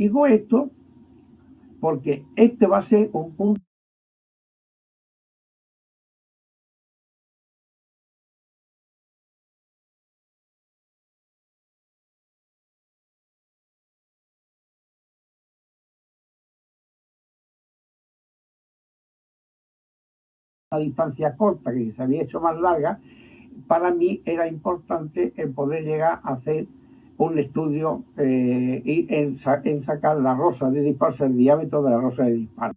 Digo esto porque este va a ser un punto a distancia corta, que se había hecho más larga. Para mí era importante el poder llegar a hacer un estudio y en sacar la rosa de disparo, el diámetro de la rosa de disparo.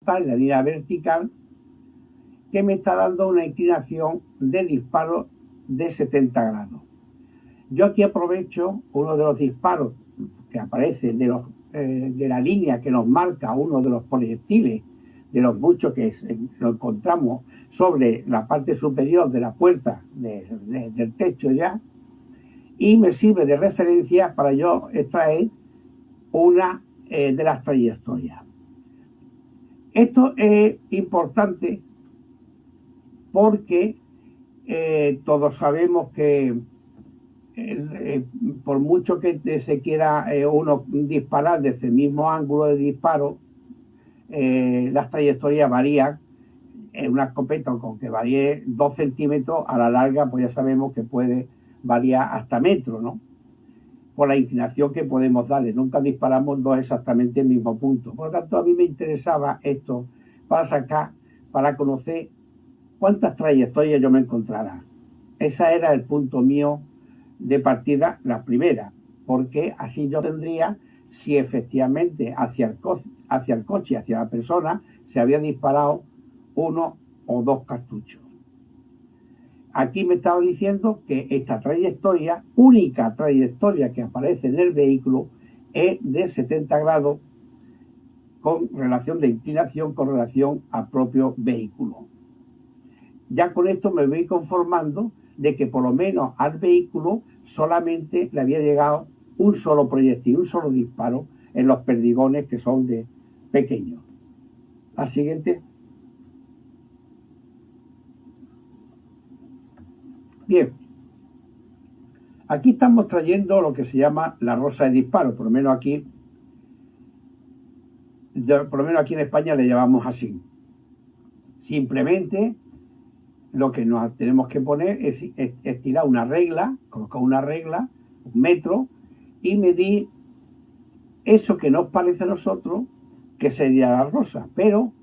En la línea vertical, que me está dando una inclinación de disparo de 70 grados. Yo aquí aprovecho uno de los disparos que aparece de la línea que nos marca uno de los proyectiles, de los muchos que lo encontramos sobre la parte superior de la puerta del techo ya, y me sirve de referencia para yo extraer una de las trayectorias. Esto es importante porque todos sabemos que por mucho que se quiera uno disparar desde el mismo ángulo de disparo, las trayectorias varían. En una escopeta con que varíe 2 centímetros, a la larga pues ya sabemos que puede variar hasta metros, ¿no? Por la inclinación que podemos darle. Nunca disparamos dos exactamente el mismo punto. Por lo tanto, a mí me interesaba esto para conocer cuántas trayectorias yo me encontrara. Ese era el punto mío de partida, la primera, porque así yo tendría si efectivamente hacia el coche, hacia la persona, se había disparado uno o dos cartuchos. Aquí me estaba diciendo que esta trayectoria, única trayectoria que aparece en el vehículo, es de 70 grados con relación de inclinación con relación al propio vehículo. Ya con esto me voy conformando de que por lo menos al vehículo solamente le había llegado un solo proyectil, un solo disparo en los perdigones que son de pequeños. La siguiente. Bien, aquí estamos trayendo lo que se llama la rosa de disparo, por lo menos aquí en España le llamamos así. Simplemente lo que nos tenemos que poner es tirar una regla, colocar una regla, un metro, y medir eso que nos parece a nosotros que sería la rosa, pero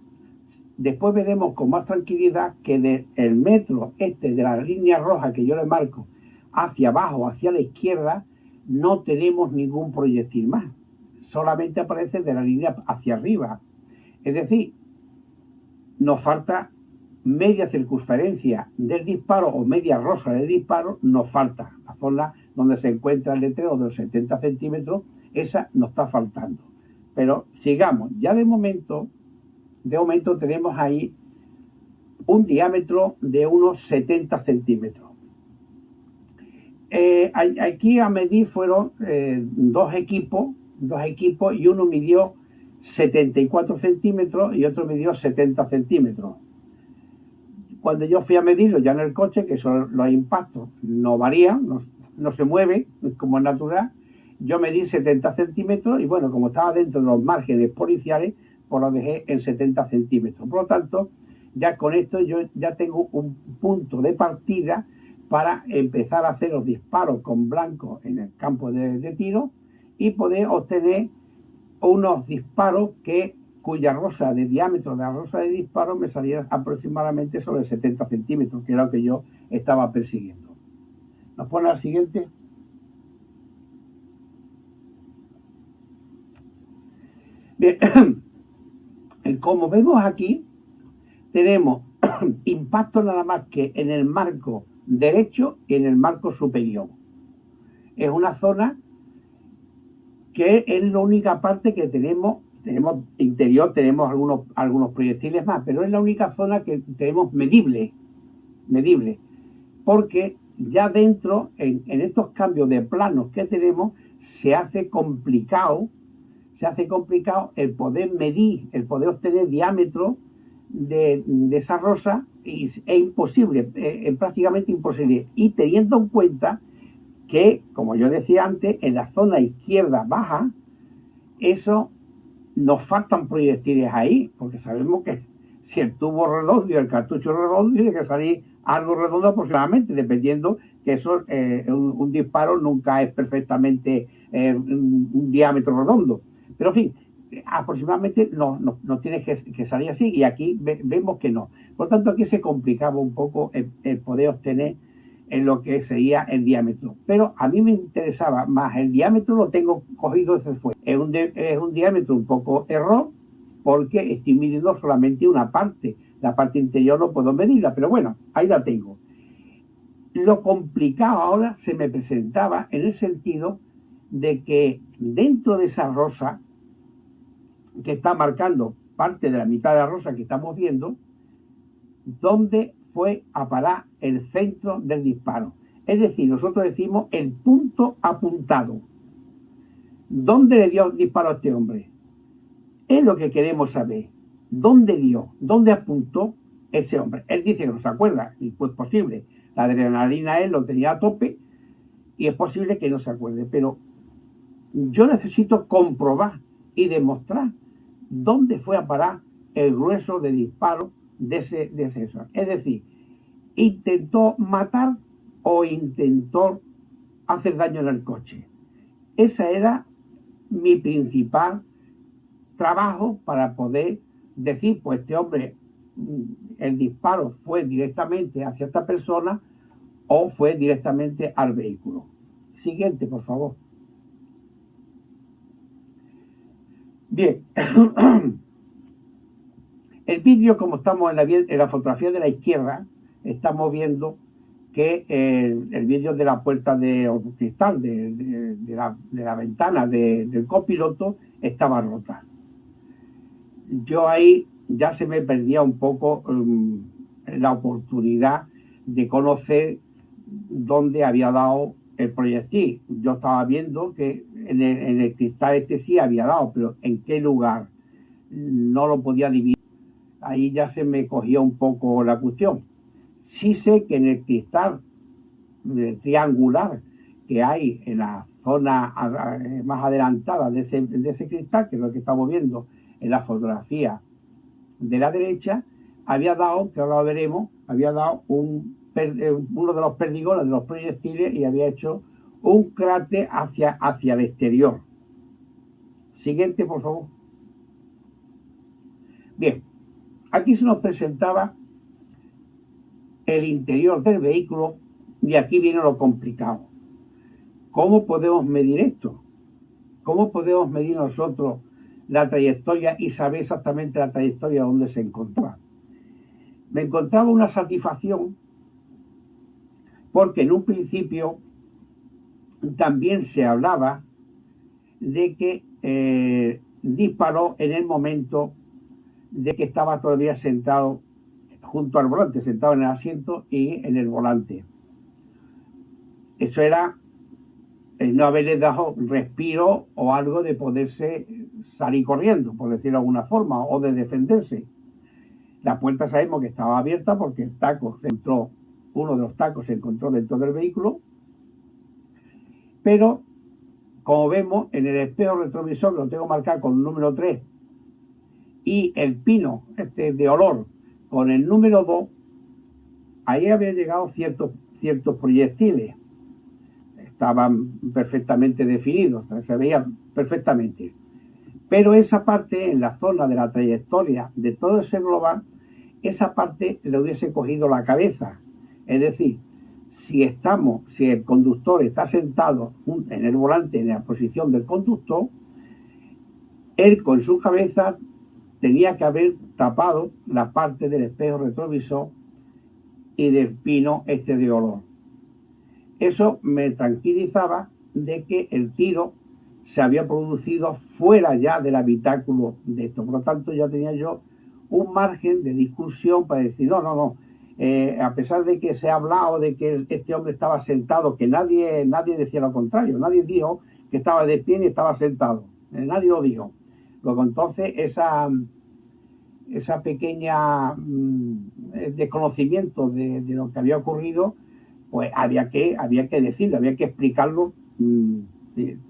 después veremos con más tranquilidad que del metro de la línea roja que yo le marco hacia abajo, hacia la izquierda, no tenemos ningún proyectil más. Solamente aparece de la línea hacia arriba. Es decir, nos falta media circunferencia del disparo o media rosa del disparo, nos falta. La zona donde se encuentra el letrero de los 70 centímetros, esa nos está faltando. Pero sigamos, ya de momento tenemos ahí un diámetro de unos 70 centímetros. Aquí a medir fueron dos equipos y uno midió 74 centímetros y otro midió 70 centímetros. Cuando yo fui a medirlo ya en el coche, que son los impactos no varían, no se mueven, como es natural, yo medí 70 centímetros y bueno, como estaba dentro de los márgenes policiales, pues lo dejé en 70 centímetros. Por lo tanto, ya con esto yo ya tengo un punto de partida para empezar a hacer los disparos con blanco en el campo de tiro y poder obtener unos disparos cuya rosa de diámetro de la rosa de disparo me salía aproximadamente sobre 70 centímetros, que era lo que yo estaba persiguiendo. ¿Nos pone la siguiente? Bien, como vemos aquí, tenemos impacto nada más que en el marco derecho y en el marco superior. Es una zona que es la única parte que tenemos interior, tenemos algunos proyectiles más, pero es la única zona que tenemos medible, porque ya dentro, en estos cambios de planos que tenemos, se hace complicado se hace complicado el poder medir, el poder obtener diámetro de esa rosa, y es imposible, es prácticamente imposible. Y teniendo en cuenta que, como yo decía antes, en la zona izquierda baja, eso nos faltan proyectiles ahí, porque sabemos que si el tubo redondo y el cartucho redondo, tiene que salir algo redondo aproximadamente, dependiendo que eso, un disparo nunca es perfectamente un diámetro redondo. Pero en fin, aproximadamente no tiene que salir así, y aquí vemos que no. Por lo tanto, aquí se complicaba un poco el poder obtener en lo que sería el diámetro. Pero a mí me interesaba más el diámetro, lo tengo cogido desde fuera. Es un diámetro un poco error, porque estoy midiendo solamente una parte. La parte interior no puedo medirla, pero bueno, ahí la tengo. Lo complicado ahora se me presentaba en el sentido de que dentro de esa rosa, que está marcando parte de la mitad de la rosa que estamos viendo, ¿dónde fue a parar el centro del disparo? Es decir, nosotros decimos el punto apuntado. ¿Dónde le dio el disparo a este hombre? Es lo que queremos saber. ¿Dónde dio? ¿Dónde apuntó ese hombre? Él dice que no se acuerda, y pues posible. La adrenalina él lo tenía a tope, y es posible que no se acuerde. Pero yo necesito comprobar y demostrar dónde fue a parar el grueso de disparo de ese. Es decir, ¿intentó matar o intentó hacer daño en el coche? Ese era mi principal trabajo para poder decir, pues este hombre, el disparo fue directamente hacia esta persona o fue directamente al vehículo. Siguiente, por favor. Bien. El vídeo, como estamos en la fotografía de la izquierda, estamos viendo que el vídeo de la puerta de cristal de la ventana del copiloto estaba rota. Yo ahí ya se me perdía un poco la oportunidad de conocer dónde había dado el proyectil. Yo estaba viendo que en el cristal este sí había dado, pero ¿en qué lugar? No lo podía dividir. Ahí ya se me cogía un poco la cuestión. Sí sé que en el cristal triangular que hay en la zona más adelantada de ese cristal, que es lo que estamos viendo en la fotografía de la derecha, había dado, que ahora lo veremos, había dado uno de los perdigones de los proyectiles, y había hecho un cráter hacia el exterior. Siguiente, por favor. Bien, aquí se nos presentaba el interior del vehículo, y aquí viene lo complicado. ¿Cómo podemos medir esto? ¿Cómo podemos medir nosotros la trayectoria y saber exactamente la trayectoria donde se encontraba? Me encontraba una satisfacción, porque en un principio también se hablaba de que disparó en el momento de que estaba todavía sentado junto al volante, sentado en el asiento y en el volante. Eso era no haberle dado respiro o algo de poderse salir corriendo, por decirlo de alguna forma, o de defenderse. La puerta sabemos que estaba abierta porque el taco uno de los tacos se encontró dentro del vehículo, pero como vemos en el espejo retrovisor, que lo tengo marcado con el número 3, y el pino de olor con el número 2, ahí habían llegado ciertos proyectiles. Estaban perfectamente definidos, se veían perfectamente. Pero esa parte, en la zona de la trayectoria de todo ese global, esa parte le hubiese cogido la cabeza. Es decir, si el conductor está sentado en el volante, en la posición del conductor, él con su cabeza tenía que haber tapado la parte del espejo retrovisor y del pino de olor. Eso me tranquilizaba de que el tiro se había producido fuera ya del habitáculo de esto. Por lo tanto, ya tenía yo un margen de discusión para decir, no. A pesar de que se ha hablado de que este hombre estaba sentado, que nadie decía lo contrario, nadie dijo que estaba de pie ni estaba sentado. nadie lo dijo. Luego entonces esa pequeña desconocimiento de lo que había ocurrido, pues había que decirlo, había que explicarlo,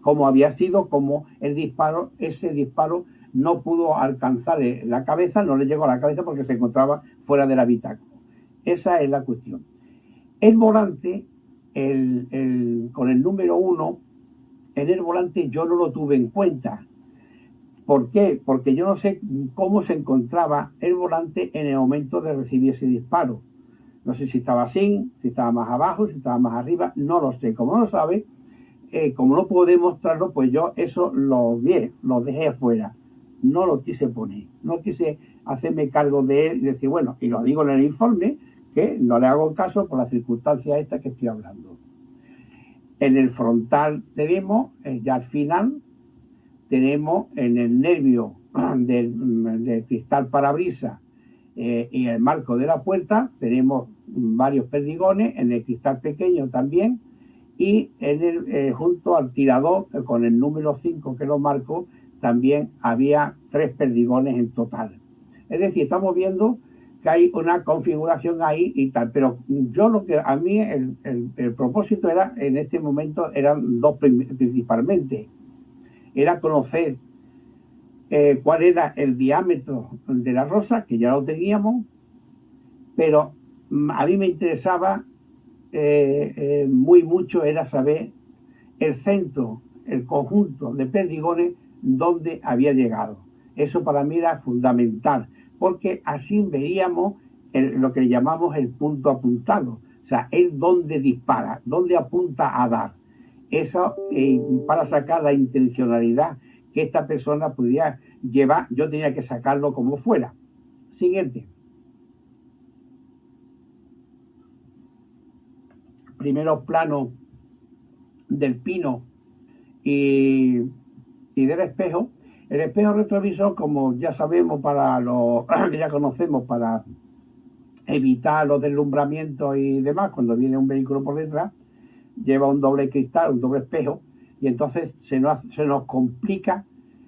cómo había sido, cómo ese disparo no pudo alcanzar la cabeza, no le llegó a la cabeza porque se encontraba fuera del habitáculo. Esa es la cuestión. El volante, con el número 1, en el volante yo no lo tuve en cuenta. ¿Por qué? Porque yo no sé cómo se encontraba el volante en el momento de recibir ese disparo. No sé si estaba así, si estaba más abajo, si estaba más arriba, no lo sé. Como no lo sabe, como no puedo demostrarlo, pues yo eso lo dejé afuera. No lo quise poner, no quise hacerme cargo de él y decir, bueno, y lo digo en el informe, que no le hago caso por las circunstancias estas que estoy hablando. En el frontal tenemos, ya al final, tenemos en el nervio del cristal parabrisas y el marco de la puerta, tenemos varios perdigones, en el cristal pequeño también, y junto al tirador, con el número 5 que lo marco, también había 3 perdigones en total. Es decir, estamos viendo que hay una configuración ahí y tal, pero yo lo que a mí el propósito era, en este momento, eran dos principalmente. Era conocer cuál era el diámetro de la rosa, que ya lo teníamos, pero a mí me interesaba muy mucho era saber el centro, el conjunto de perdigones donde había llegado. Eso para mí era fundamental, porque así veíamos lo que llamamos el punto apuntado, o sea, es donde dispara, donde apunta a dar. Eso para sacar la intencionalidad que esta persona pudiera llevar, yo tenía que sacarlo como fuera. Siguiente. Primeros planos del pino y del espejo. El espejo retrovisor, como ya sabemos, para los que ya conocemos, para evitar los deslumbramientos y demás, cuando viene un vehículo por detrás, lleva un doble cristal, un doble espejo, y entonces se nos complica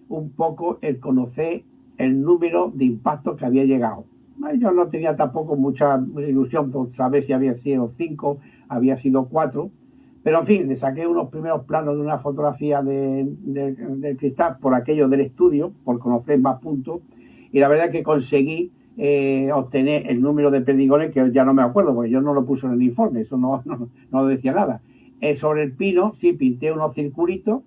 un poco el conocer el número de impactos que había llegado. Yo no tenía tampoco mucha ilusión por saber si había sido 5, había sido 4, pero en fin, le saqué unos primeros planos de una fotografía del cristal por aquello del estudio, por conocer más puntos, y la verdad es que conseguí obtener el número de perdigones, que ya no me acuerdo, porque yo no lo puse en el informe, eso no decía nada. Sobre el pino sí pinté unos circulitos,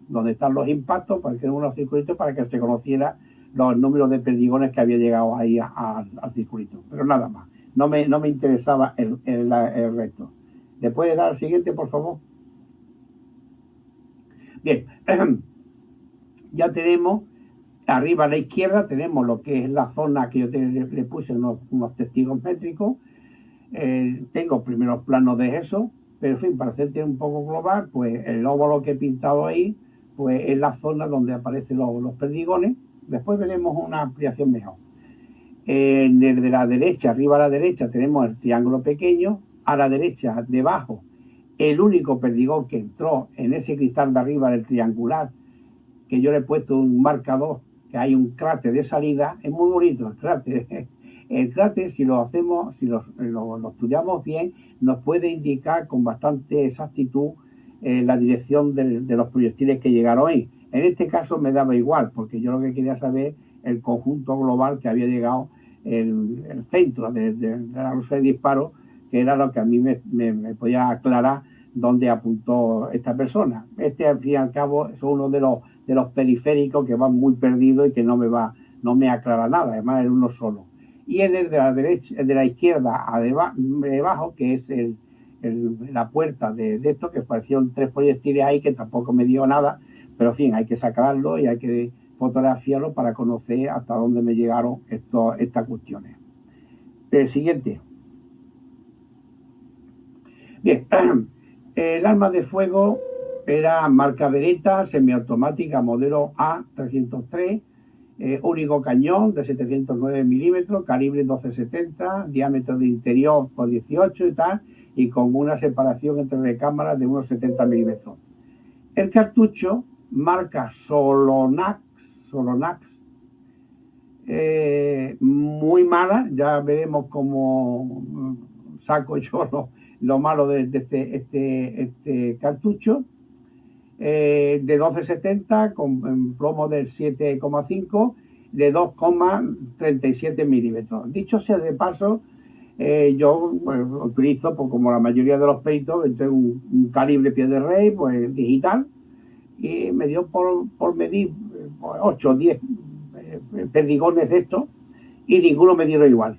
donde están los impactos, para que unos circulitos para que se conociera los números de perdigones que había llegado ahí al circulito, pero nada más. No me interesaba el resto. ¿Le puede dar al siguiente, por favor? Bien, ya tenemos arriba a la izquierda, tenemos lo que es la zona que yo le puse unos testigos métricos. Tengo primeros planos de eso, pero en fin, para hacerte un poco global, pues el óvalo que he pintado ahí, pues es la zona donde aparecen los perdigones. Después veremos una ampliación mejor. En el de la derecha, arriba a la derecha, tenemos el triángulo pequeño. A la derecha, debajo, el único perdigón que entró en ese cristal de arriba del triangular, que yo le he puesto un marcador, que hay un cráter de salida. Es muy bonito el cráter. El cráter, si lo hacemos, si lo estudiamos bien, nos puede indicar con bastante exactitud la dirección de los proyectiles que llegaron ahí. En este caso me daba igual, porque yo lo que quería saber el conjunto global que había llegado, el centro de la rosa de disparo, que era lo que a mí me podía aclarar dónde apuntó esta persona. Al fin y al cabo, es uno de los periféricos que van muy perdidos y que no me aclara nada, además es uno solo. Y en el de la derecha, el de la izquierda debajo, que es la puerta de esto, que parecían 3 proyectiles ahí, que tampoco me dio nada, pero en fin, hay que sacarlo y hay que fotografiarlo para conocer hasta dónde me llegaron estas cuestiones. El siguiente. Bien, el arma de fuego era marca Beretta, semiautomática, modelo A303, único cañón de 709 milímetros, calibre 1270, diámetro de interior por 18 y tal, y con una separación entre recámaras de unos 70 milímetros. El cartucho marca Solonax, muy mala. Ya veremos cómo saco yo lo malo de este cartucho. De 12,70 con plomo del 7,5 de 2,37 milímetros. Dicho sea de paso, yo utilizo, pues, como la mayoría de los peitos, un calibre pie de rey, pues digital, y me dio por medir 8 o 10 perdigones de estos, y ninguno me dieron igual.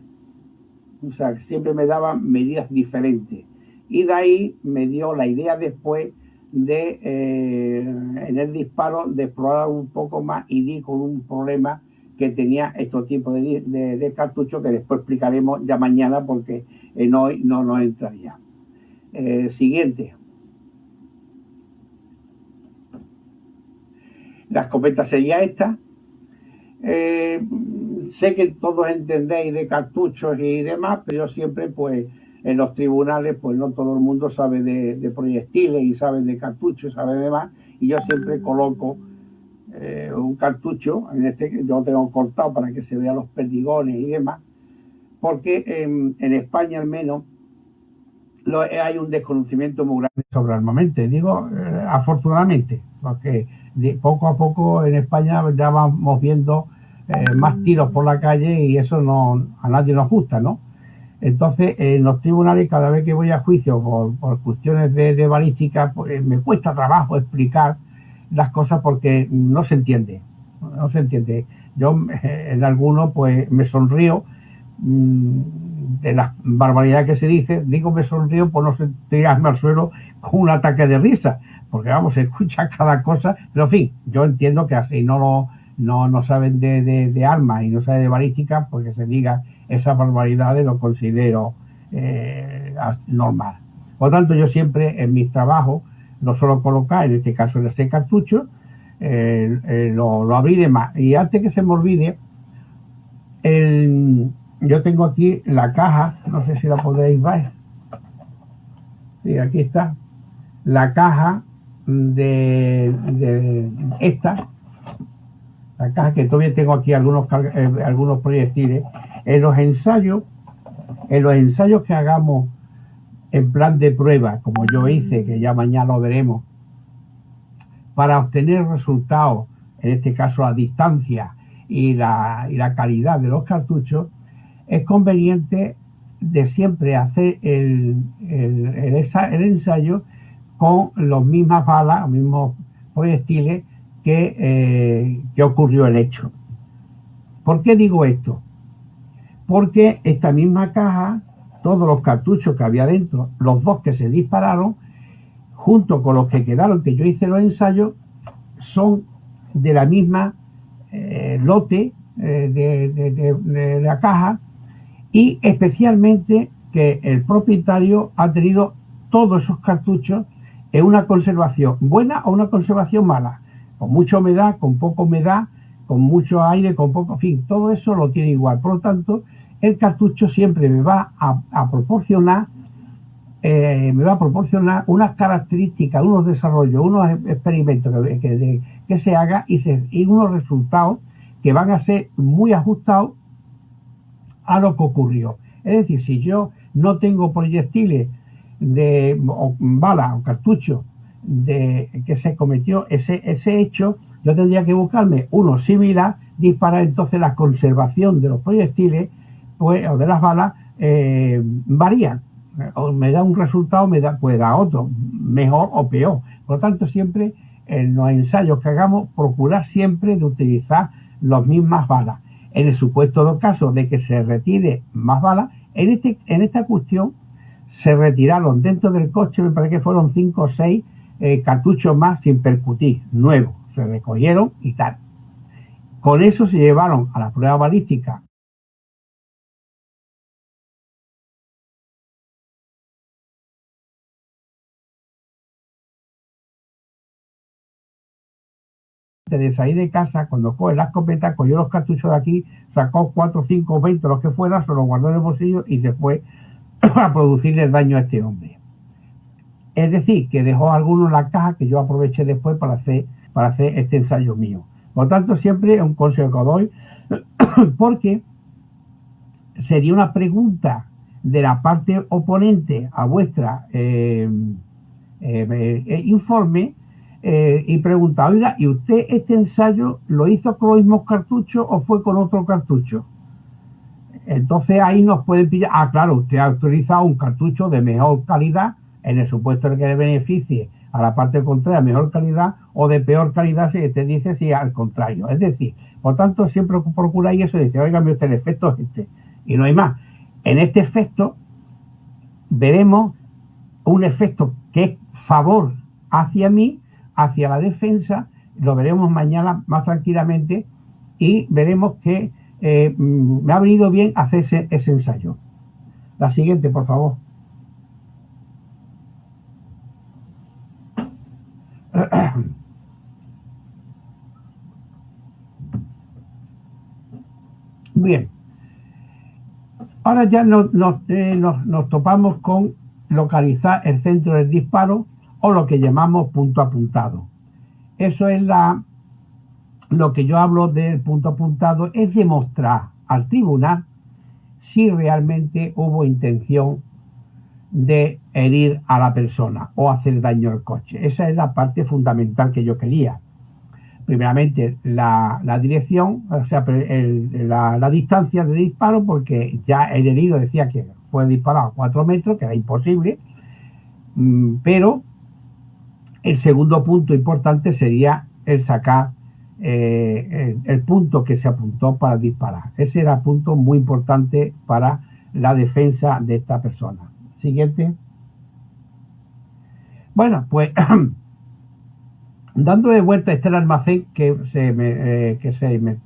O sea, siempre me daban medidas diferentes. Y de ahí me dio la idea después de, en el disparo, de explorar un poco más, y di con un problema que tenía estos tipos de cartuchos, que después explicaremos ya mañana, porque hoy no nos entraría. Siguiente. La escopeta sería esta. Sé que todos entendéis de cartuchos y demás, pero yo siempre, pues, en los tribunales, pues no todo el mundo sabe de proyectiles y sabe de cartuchos, sabe de demás, y yo siempre coloco un cartucho, yo lo tengo cortado para que se vean los perdigones y demás, porque en España al menos hay un desconocimiento muy grande sobre armamento. Digo, afortunadamente, porque poco a poco en España ya vamos viendo más tiros por la calle, y eso a nadie nos gusta, ¿no? Entonces, en los tribunales, cada vez que voy a juicio por cuestiones de balística, pues me cuesta trabajo explicar las cosas, porque no se entiende. Yo en algunos, pues, me sonrío de la barbaridad que se dice. Digo, me sonrío por no tirarme al suelo con un ataque de risa, porque vamos, se escucha cada cosa, pero en fin, yo entiendo que así no saben de armas y no saben de balística, porque se diga esas barbaridades, lo considero normal. Por lo tanto, yo siempre en mis trabajos lo suelo colocar, en este caso en este cartucho, lo abrí de más. Y antes que se me olvide, yo tengo aquí la caja, no sé si la podéis ver. Sí, aquí está. La caja de esta. La caja, que todavía tengo aquí algunos proyectiles. En los ensayos que hagamos en plan de prueba, como yo hice, que ya mañana lo veremos, para obtener resultados, en este caso a distancia y la calidad de los cartuchos, es conveniente de siempre hacer el ensayo con las mismas balas, los mismos proyectiles que ocurrió el hecho. ¿Por qué digo esto? Porque esta misma caja, todos los cartuchos que había dentro, los dos que se dispararon, junto con los que quedaron, que yo hice los ensayos, son de la misma lote de la caja, y especialmente que el propietario ha tenido todos esos cartuchos en una conservación buena o una conservación mala, con mucha humedad, con poca humedad, con mucho aire, con poco, en fin, todo eso lo tiene igual. Por lo tanto, el cartucho siempre me va a proporcionar unas características, unos desarrollos, unos experimentos que se haga, y unos resultados que van a ser muy ajustados a lo que ocurrió. Es decir, si yo no tengo proyectiles o balas o cartuchos que se cometió ese hecho, yo tendría que buscarme uno similar, disparar. Entonces la conservación de los proyectiles, pues, o de las balas, varían. O me da un resultado, puede dar otro, mejor o peor. Por lo tanto, siempre en los ensayos que hagamos, procurar siempre de utilizar las mismas balas. En el supuesto caso de que se retire más balas, en esta cuestión se retiraron dentro del coche, me parece que fueron 5 o 6 cartuchos más sin percutir, nuevos, se recogieron y tal. Con eso se llevaron a la prueba balística de salir de casa. Cuando coge la escopeta, cogió los cartuchos de aquí, sacó 4, 5, 20, los que fuera, se los guardó en el bolsillo y se fue a producirle el daño a este hombre. Es decir, que dejó algunos en la caja, que yo aproveché después para hacer para hacer este ensayo mío. Por tanto, siempre es un consejo que doy, porque sería una pregunta de la parte oponente a vuestra informe, y pregunta, oiga, ¿y usted este ensayo lo hizo con los mismos cartuchos o fue con otro cartucho? Entonces ahí nos pueden pillar, claro, usted ha utilizado un cartucho de mejor calidad en el supuesto de que le beneficie a la parte contraria mejor calidad, o de peor calidad si te dice si al contrario. Es decir, por tanto, siempre procuráis eso y dice, oiga, usted, el efecto es este, y no hay más. En este efecto veremos un efecto que es favor hacia mí, hacia la defensa, lo veremos mañana más tranquilamente, y veremos que me ha venido bien hacer ese ensayo. La siguiente, por favor. Bien. Ahora ya nos topamos con localizar el centro del disparo, o lo que llamamos punto apuntado. Eso es lo que yo hablo del punto apuntado, es demostrar al tribunal si realmente hubo intención de herir a la persona o hacer daño al coche. Esa es la parte fundamental que yo quería. Primeramente, la dirección, o sea, la distancia de disparo, porque ya el herido decía que fue disparado a 4 metros, que era imposible, pero el segundo punto importante sería el sacar el punto que se apuntó para disparar. Ese era el punto muy importante para la defensa de esta persona. Siguiente. Bueno, pues dando de vuelta a este almacén que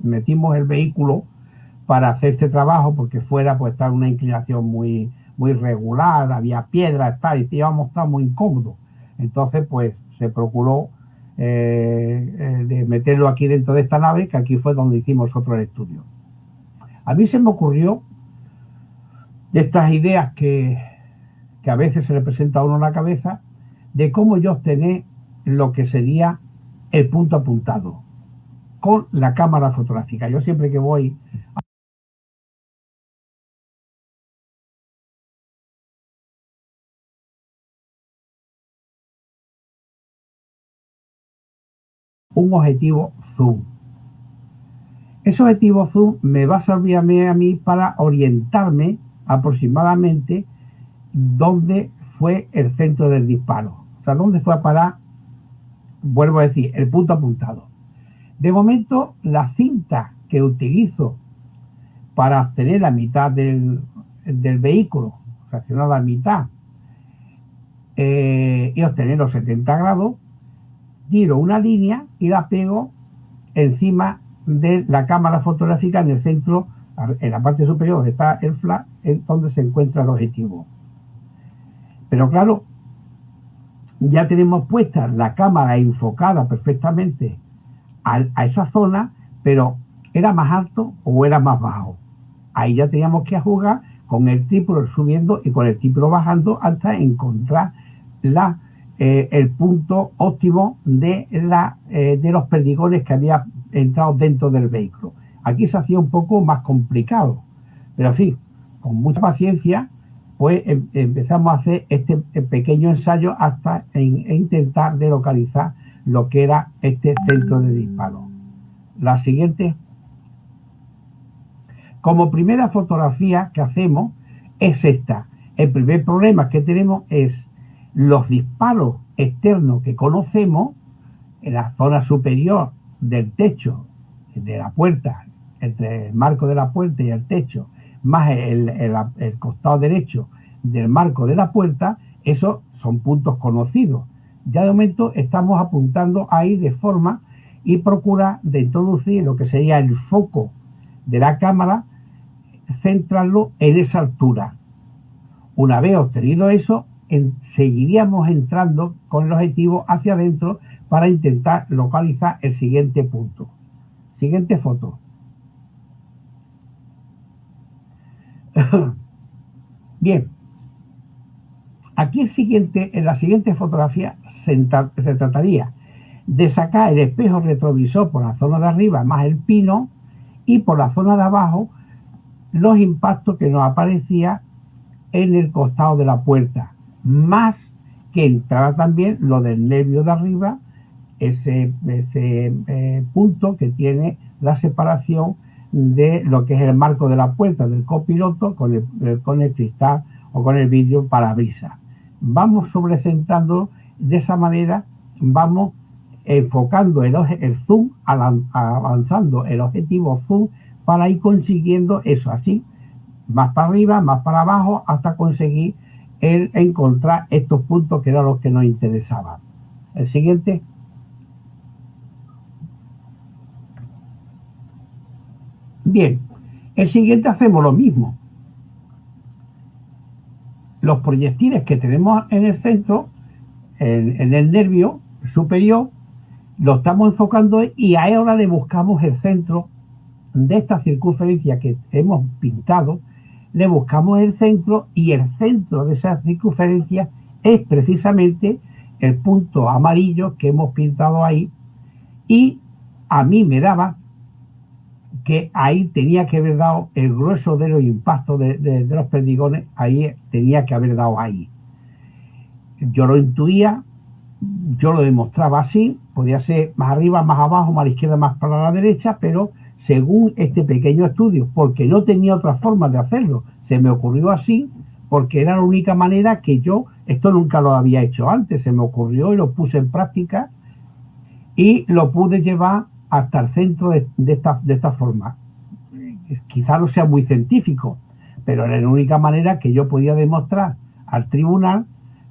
metimos el vehículo para hacer este trabajo, porque fuera pues estar una inclinación muy, muy regular, había piedras, y íbamos a estar muy incómodos. Entonces pues se procuró de meterlo aquí dentro de esta nave, que aquí fue donde hicimos otro estudio. A mí se me ocurrió de estas ideas que a veces se le presenta a uno en la cabeza, de cómo yo obtener lo que sería el punto apuntado con la cámara fotográfica. Yo siempre que voy un objetivo zoom. Ese objetivo zoom me va a servir a mí para orientarme aproximadamente dónde fue el centro del disparo. O sea, dónde fue a parar, vuelvo a decir, el punto apuntado. De momento, la cinta que utilizo para obtener la mitad del vehículo, fraccionada a la mitad, y obtener los 70 grados, tiro una línea y la pego encima de la cámara fotográfica en el centro, en la parte superior donde está el flash, es donde se encuentra el objetivo. Pero claro, ya tenemos puesta la cámara enfocada perfectamente a esa zona, pero ¿era más alto o era más bajo? Ahí ya teníamos que jugar con el trípode subiendo y con el trípode bajando hasta encontrar el punto óptimo de los perdigones que había entrado dentro del vehículo. Aquí se hacía un poco más complicado, pero sí, con mucha paciencia, pues empezamos a hacer este pequeño ensayo hasta intentar de localizar lo que era este centro de disparo. La siguiente. Como primera fotografía que hacemos es esta. El primer problema que tenemos es los disparos externos que conocemos en la zona superior del techo, de la puerta, entre el marco de la puerta y el techo, más el costado derecho del marco de la puerta. Esos son puntos conocidos. Ya de momento estamos apuntando ahí de forma y procura de introducir lo que sería el foco de la cámara, centrarlo en esa altura. Una vez obtenido eso, seguiríamos entrando con el objetivo hacia adentro para intentar localizar el siguiente punto. Siguiente foto. Bien. Aquí en la siguiente fotografía se trataría de sacar el espejo retrovisor por la zona de arriba más el pino y por la zona de abajo los impactos que nos aparecía en el costado de la puerta, más que entraba también lo del nervio de arriba, ese punto que tiene la separación de lo que es el marco de la puerta del copiloto con el cristal o con el vidrio parabrisas. Vamos sobrecentrando de esa manera, vamos enfocando el zoom, avanzando el objetivo zoom para ir consiguiendo eso así, más para arriba, más para abajo, hasta conseguir encontrar estos puntos que eran los que nos interesaban. El siguiente. Bien, el siguiente hacemos lo mismo. Los proyectiles que tenemos en el centro, en el nervio superior, lo estamos enfocando y ahora le buscamos el centro de esta circunferencia que hemos pintado, le buscamos el centro y el centro de esa circunferencia es precisamente el punto amarillo que hemos pintado ahí, y a mí me daba que ahí tenía que haber dado el grueso de los impactos de los perdigones, ahí tenía que haber dado ahí. Yo lo intuía, yo lo demostraba así, podía ser más arriba, más abajo, más a la izquierda, más para la derecha, pero según este pequeño estudio, porque no tenía otra forma de hacerlo, se me ocurrió así, porque era la única manera que yo, esto nunca lo había hecho antes, se me ocurrió y lo puse en práctica y lo pude llevar hasta el centro de esta forma. Quizá no sea muy científico, pero era la única manera que yo podía demostrar al tribunal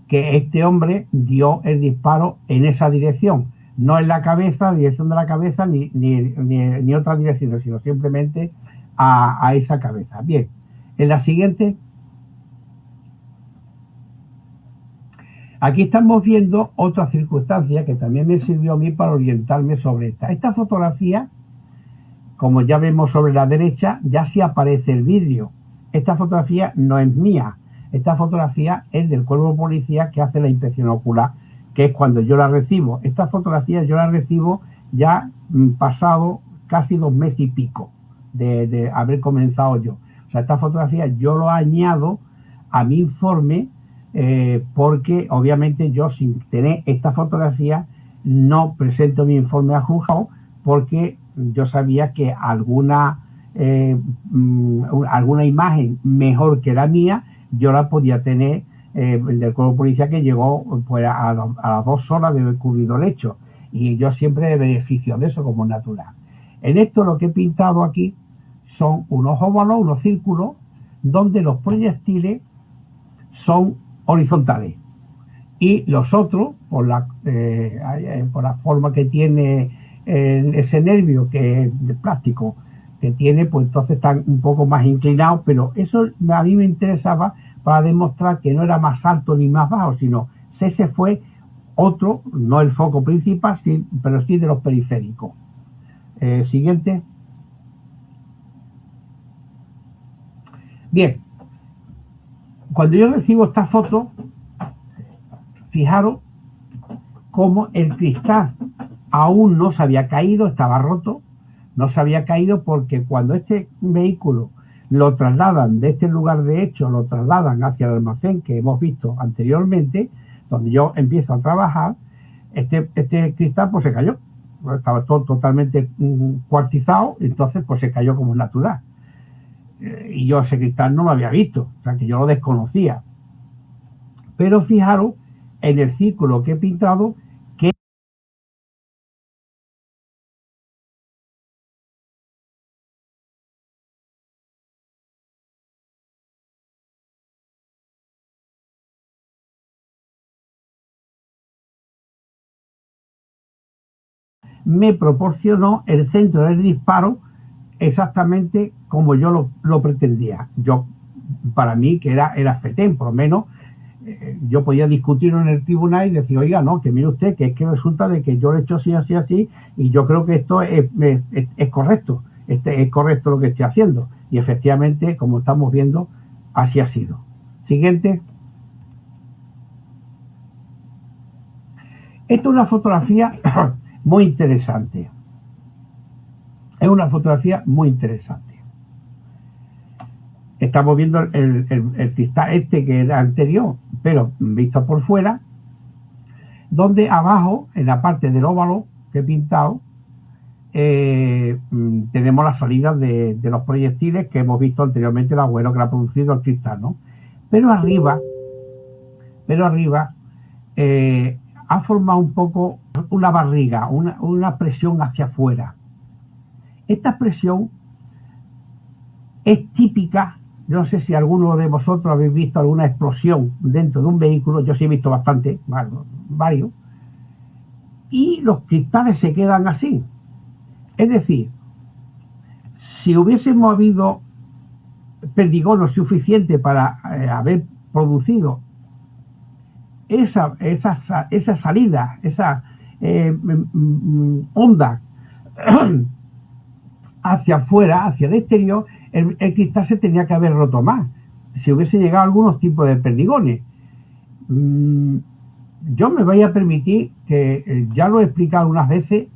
que este hombre dio el disparo en esa dirección, no en la cabeza, dirección de la cabeza, ni otra dirección, sino simplemente a esa cabeza. Bien, en la siguiente, aquí estamos viendo otra circunstancia que también me sirvió a mí para orientarme sobre esta. Esta fotografía, como ya vemos sobre la derecha, ya sí aparece el vidrio. Esta fotografía no es mía. Esta fotografía es del cuerpo de policía que hace la inspección ocular, que es cuando yo la recibo. Esta fotografía yo la recibo ya pasado casi 2 meses y pico de haber comenzado yo. O sea, esta fotografía yo lo añado a mi informe porque obviamente yo, sin tener esta fotografía, no presento mi informe al juzgado, porque yo sabía que alguna imagen mejor que la mía yo la podía tener del cuerpo de policía, que llegó pues, a las 2 horas de haber ocurrido el hecho, y yo siempre me beneficio de eso como natural. En esto lo que he pintado aquí son unos óvalos, unos círculos, donde los proyectiles son horizontales y los otros, por la forma que tiene ese nervio, que es de plástico que tiene, pues entonces están un poco más inclinados, pero eso a mí me interesaba para demostrar que no era más alto ni más bajo, sino ese fue otro, no el foco principal, sí, pero sí de los periféricos. Siguiente. Bien, cuando yo recibo esta foto, fijaros cómo el cristal aún no se había caído, estaba roto, no se había caído, porque cuando este vehículo lo trasladan de este lugar de hecho, lo trasladan hacia el almacén que hemos visto anteriormente, donde yo empiezo a trabajar, este cristal pues se cayó, estaba todo totalmente cuartizado, entonces pues se cayó como natural. Y yo ese cristal no lo había visto, o sea que yo lo desconocía. Pero fijaros en el círculo que he pintado, que me proporcionó el centro del disparo exactamente como yo lo pretendía. Yo, para mí, que era fetén, por lo menos, yo podía discutirlo en el tribunal y decir, oiga, no, que mire usted, que es que resulta de que yo lo he hecho así, así, así, y yo creo que esto es correcto, es correcto lo que estoy haciendo. Y efectivamente, como estamos viendo, así ha sido. Siguiente. Esta es una fotografía muy interesante. Es una fotografía muy interesante. Estamos viendo el cristal este que era anterior, pero visto por fuera, donde abajo, en la parte del óvalo que he pintado, tenemos las salidas de los proyectiles que hemos visto anteriormente, el agujero que ha producido el cristal, ¿no? Pero arriba ha formado un poco una barriga, una presión hacia afuera. Esta presión es típica. Yo no sé si alguno de vosotros habéis visto alguna explosión dentro de un vehículo. Yo sí he visto bastante, varios, y los cristales se quedan así. Es decir, si hubiésemos habido perdigones suficiente para haber producido esa salida, esa onda hacia afuera, hacia el exterior, el cristal se tenía que haber roto más si hubiese llegado a algunos tipos de perdigones. Yo me voy a permitir que, ya lo he explicado unas veces,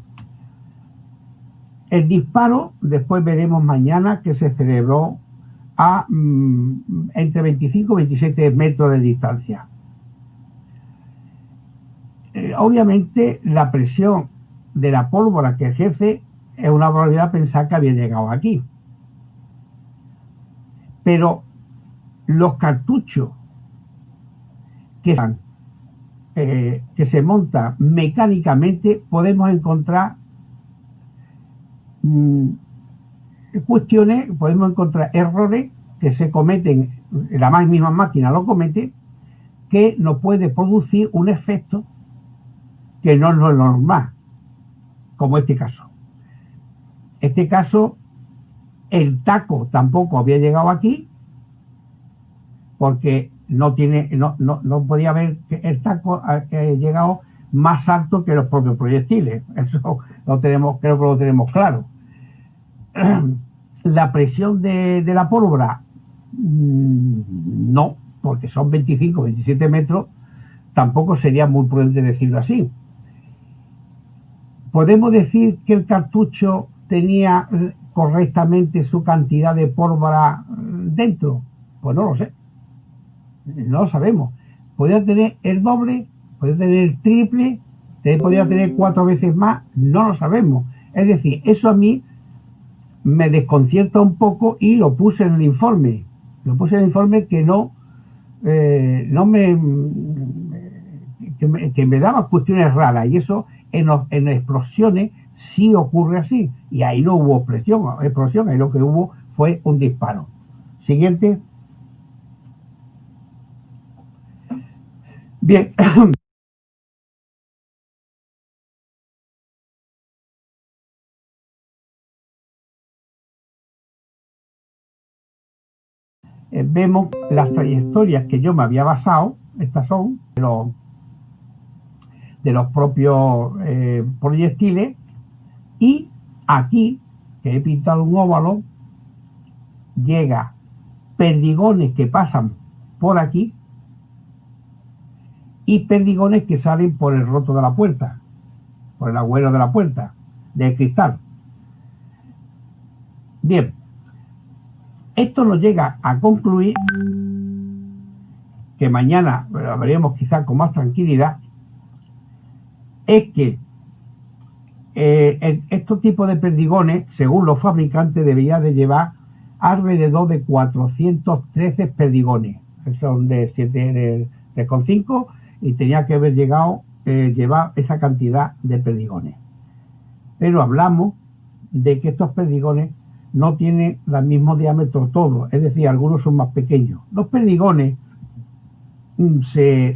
el disparo, después veremos mañana, que se celebró a entre 25 y 27 metros de distancia. Obviamente la presión de la pólvora que ejerce es una probabilidad pensar que había llegado aquí. Pero los cartuchos que se montan mecánicamente, podemos encontrar cuestiones, podemos encontrar errores que se cometen, la misma máquina lo comete, que nos puede producir un efecto que no es lo normal, como este caso. Este caso, el taco tampoco había llegado aquí, porque no podía haber el taco llegado más alto que los propios proyectiles. Eso creo que lo tenemos claro. La presión de la pólvora, no, porque son 25, 27 metros, tampoco sería muy prudente decirlo así. ¿Podemos decir que el cartucho tenía correctamente su cantidad de pólvora dentro? Pues no lo sé. No lo sabemos. Podría tener el doble, podría tener el triple, podría tener 4 veces más, no lo sabemos. Es decir, eso a mí me desconcierta un poco y lo puse en el informe. Lo puse en el informe que que me daba cuestiones raras, y eso en explosiones sí ocurre así, y ahí no hubo explosión, ahí lo que hubo fue un disparo. Siguiente. Bien. Vemos las trayectorias que yo me había basado. Estas son de los propios proyectiles, y aquí, que he pintado un óvalo, llega perdigones que pasan por aquí y perdigones que salen por el roto de la puerta, por el agujero de la puerta del cristal. Bien, esto nos llega a concluir, que mañana lo veremos quizás con más tranquilidad, es que estos tipos de perdigones, según los fabricantes, deberían de llevar alrededor de 413 perdigones. Son de 3,5, y tenía que haber llevar esa cantidad de perdigones. Pero hablamos de que estos perdigones no tienen el mismo diámetro todos, es decir, algunos son más pequeños. Los perdigones se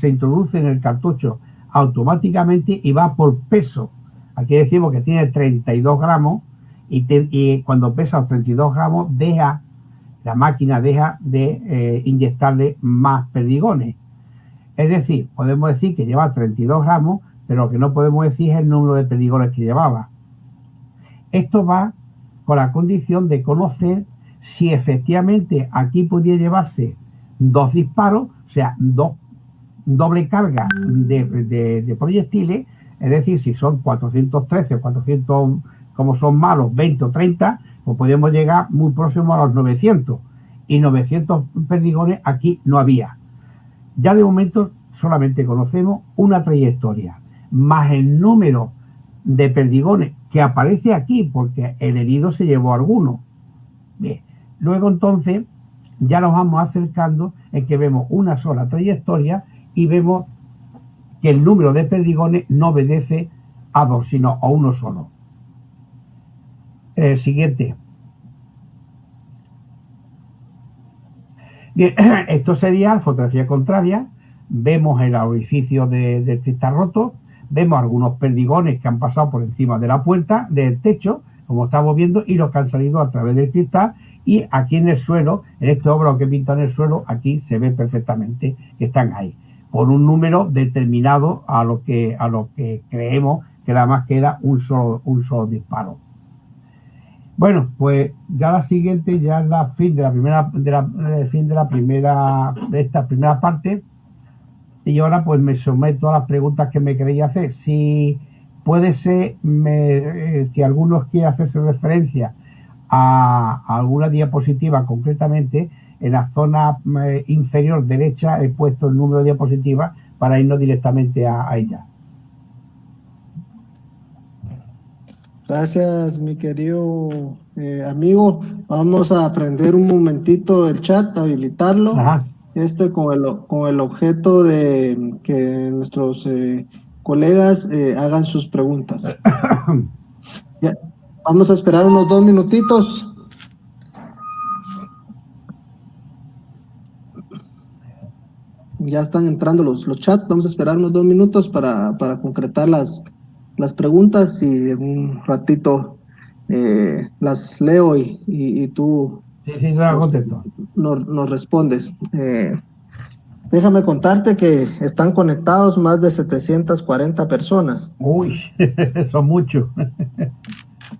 introducen en el cartucho automáticamente y va por peso. Aquí decimos que tiene 32 gramos, y cuando pesa los 32 gramos la máquina deja de inyectarle más perdigones. Es decir, podemos decir que lleva 32 gramos, pero lo que no podemos decir es el número de perdigones que llevaba. Esto va con la condición de conocer si efectivamente aquí podía llevarse 2 disparos, o sea, doble carga de proyectiles, Es decir, si son 413 o 400, como son malos, 20 o 30, pues podemos llegar muy próximo a los 900. Y 900 perdigones aquí no había. Ya de momento solamente conocemos una trayectoria, más el número de perdigones que aparece aquí, porque el herido se llevó alguno. Bien. Luego entonces ya nos vamos acercando en que vemos una sola trayectoria y vemos que el número de perdigones no obedece a dos, sino a uno solo. Siguiente. Bien, esto sería fotografía contraria. Vemos el orificio del cristal roto, vemos algunos perdigones que han pasado por encima de la puerta, del techo, como estamos viendo, y los que han salido a través del cristal. Y aquí en el suelo, en este obra que pinta en el suelo, aquí se ve perfectamente que están ahí, por un número determinado a lo que creemos que nada más queda un solo disparo. Bueno, pues ya la siguiente ya es la fin de esta primera parte, y ahora pues me someto a las preguntas que me queréis hacer. Si puede ser que algunos quieran hacerse referencia a alguna diapositiva concretamente, en la zona inferior derecha he puesto el número de diapositivas para irnos directamente a ella. Gracias, mi querido amigo. Vamos a aprender un momentito el chat, habilitarlo. Ajá. Con el objeto de que nuestros colegas hagan sus preguntas. Ya, vamos a esperar unos 2 minutitos. Ya están entrando los chats. Vamos a esperar unos 2 minutos para concretar las preguntas, y en un ratito las leo y tú sí, nos respondes. Déjame contarte que están conectados más de 740 personas. Uy, son muchos.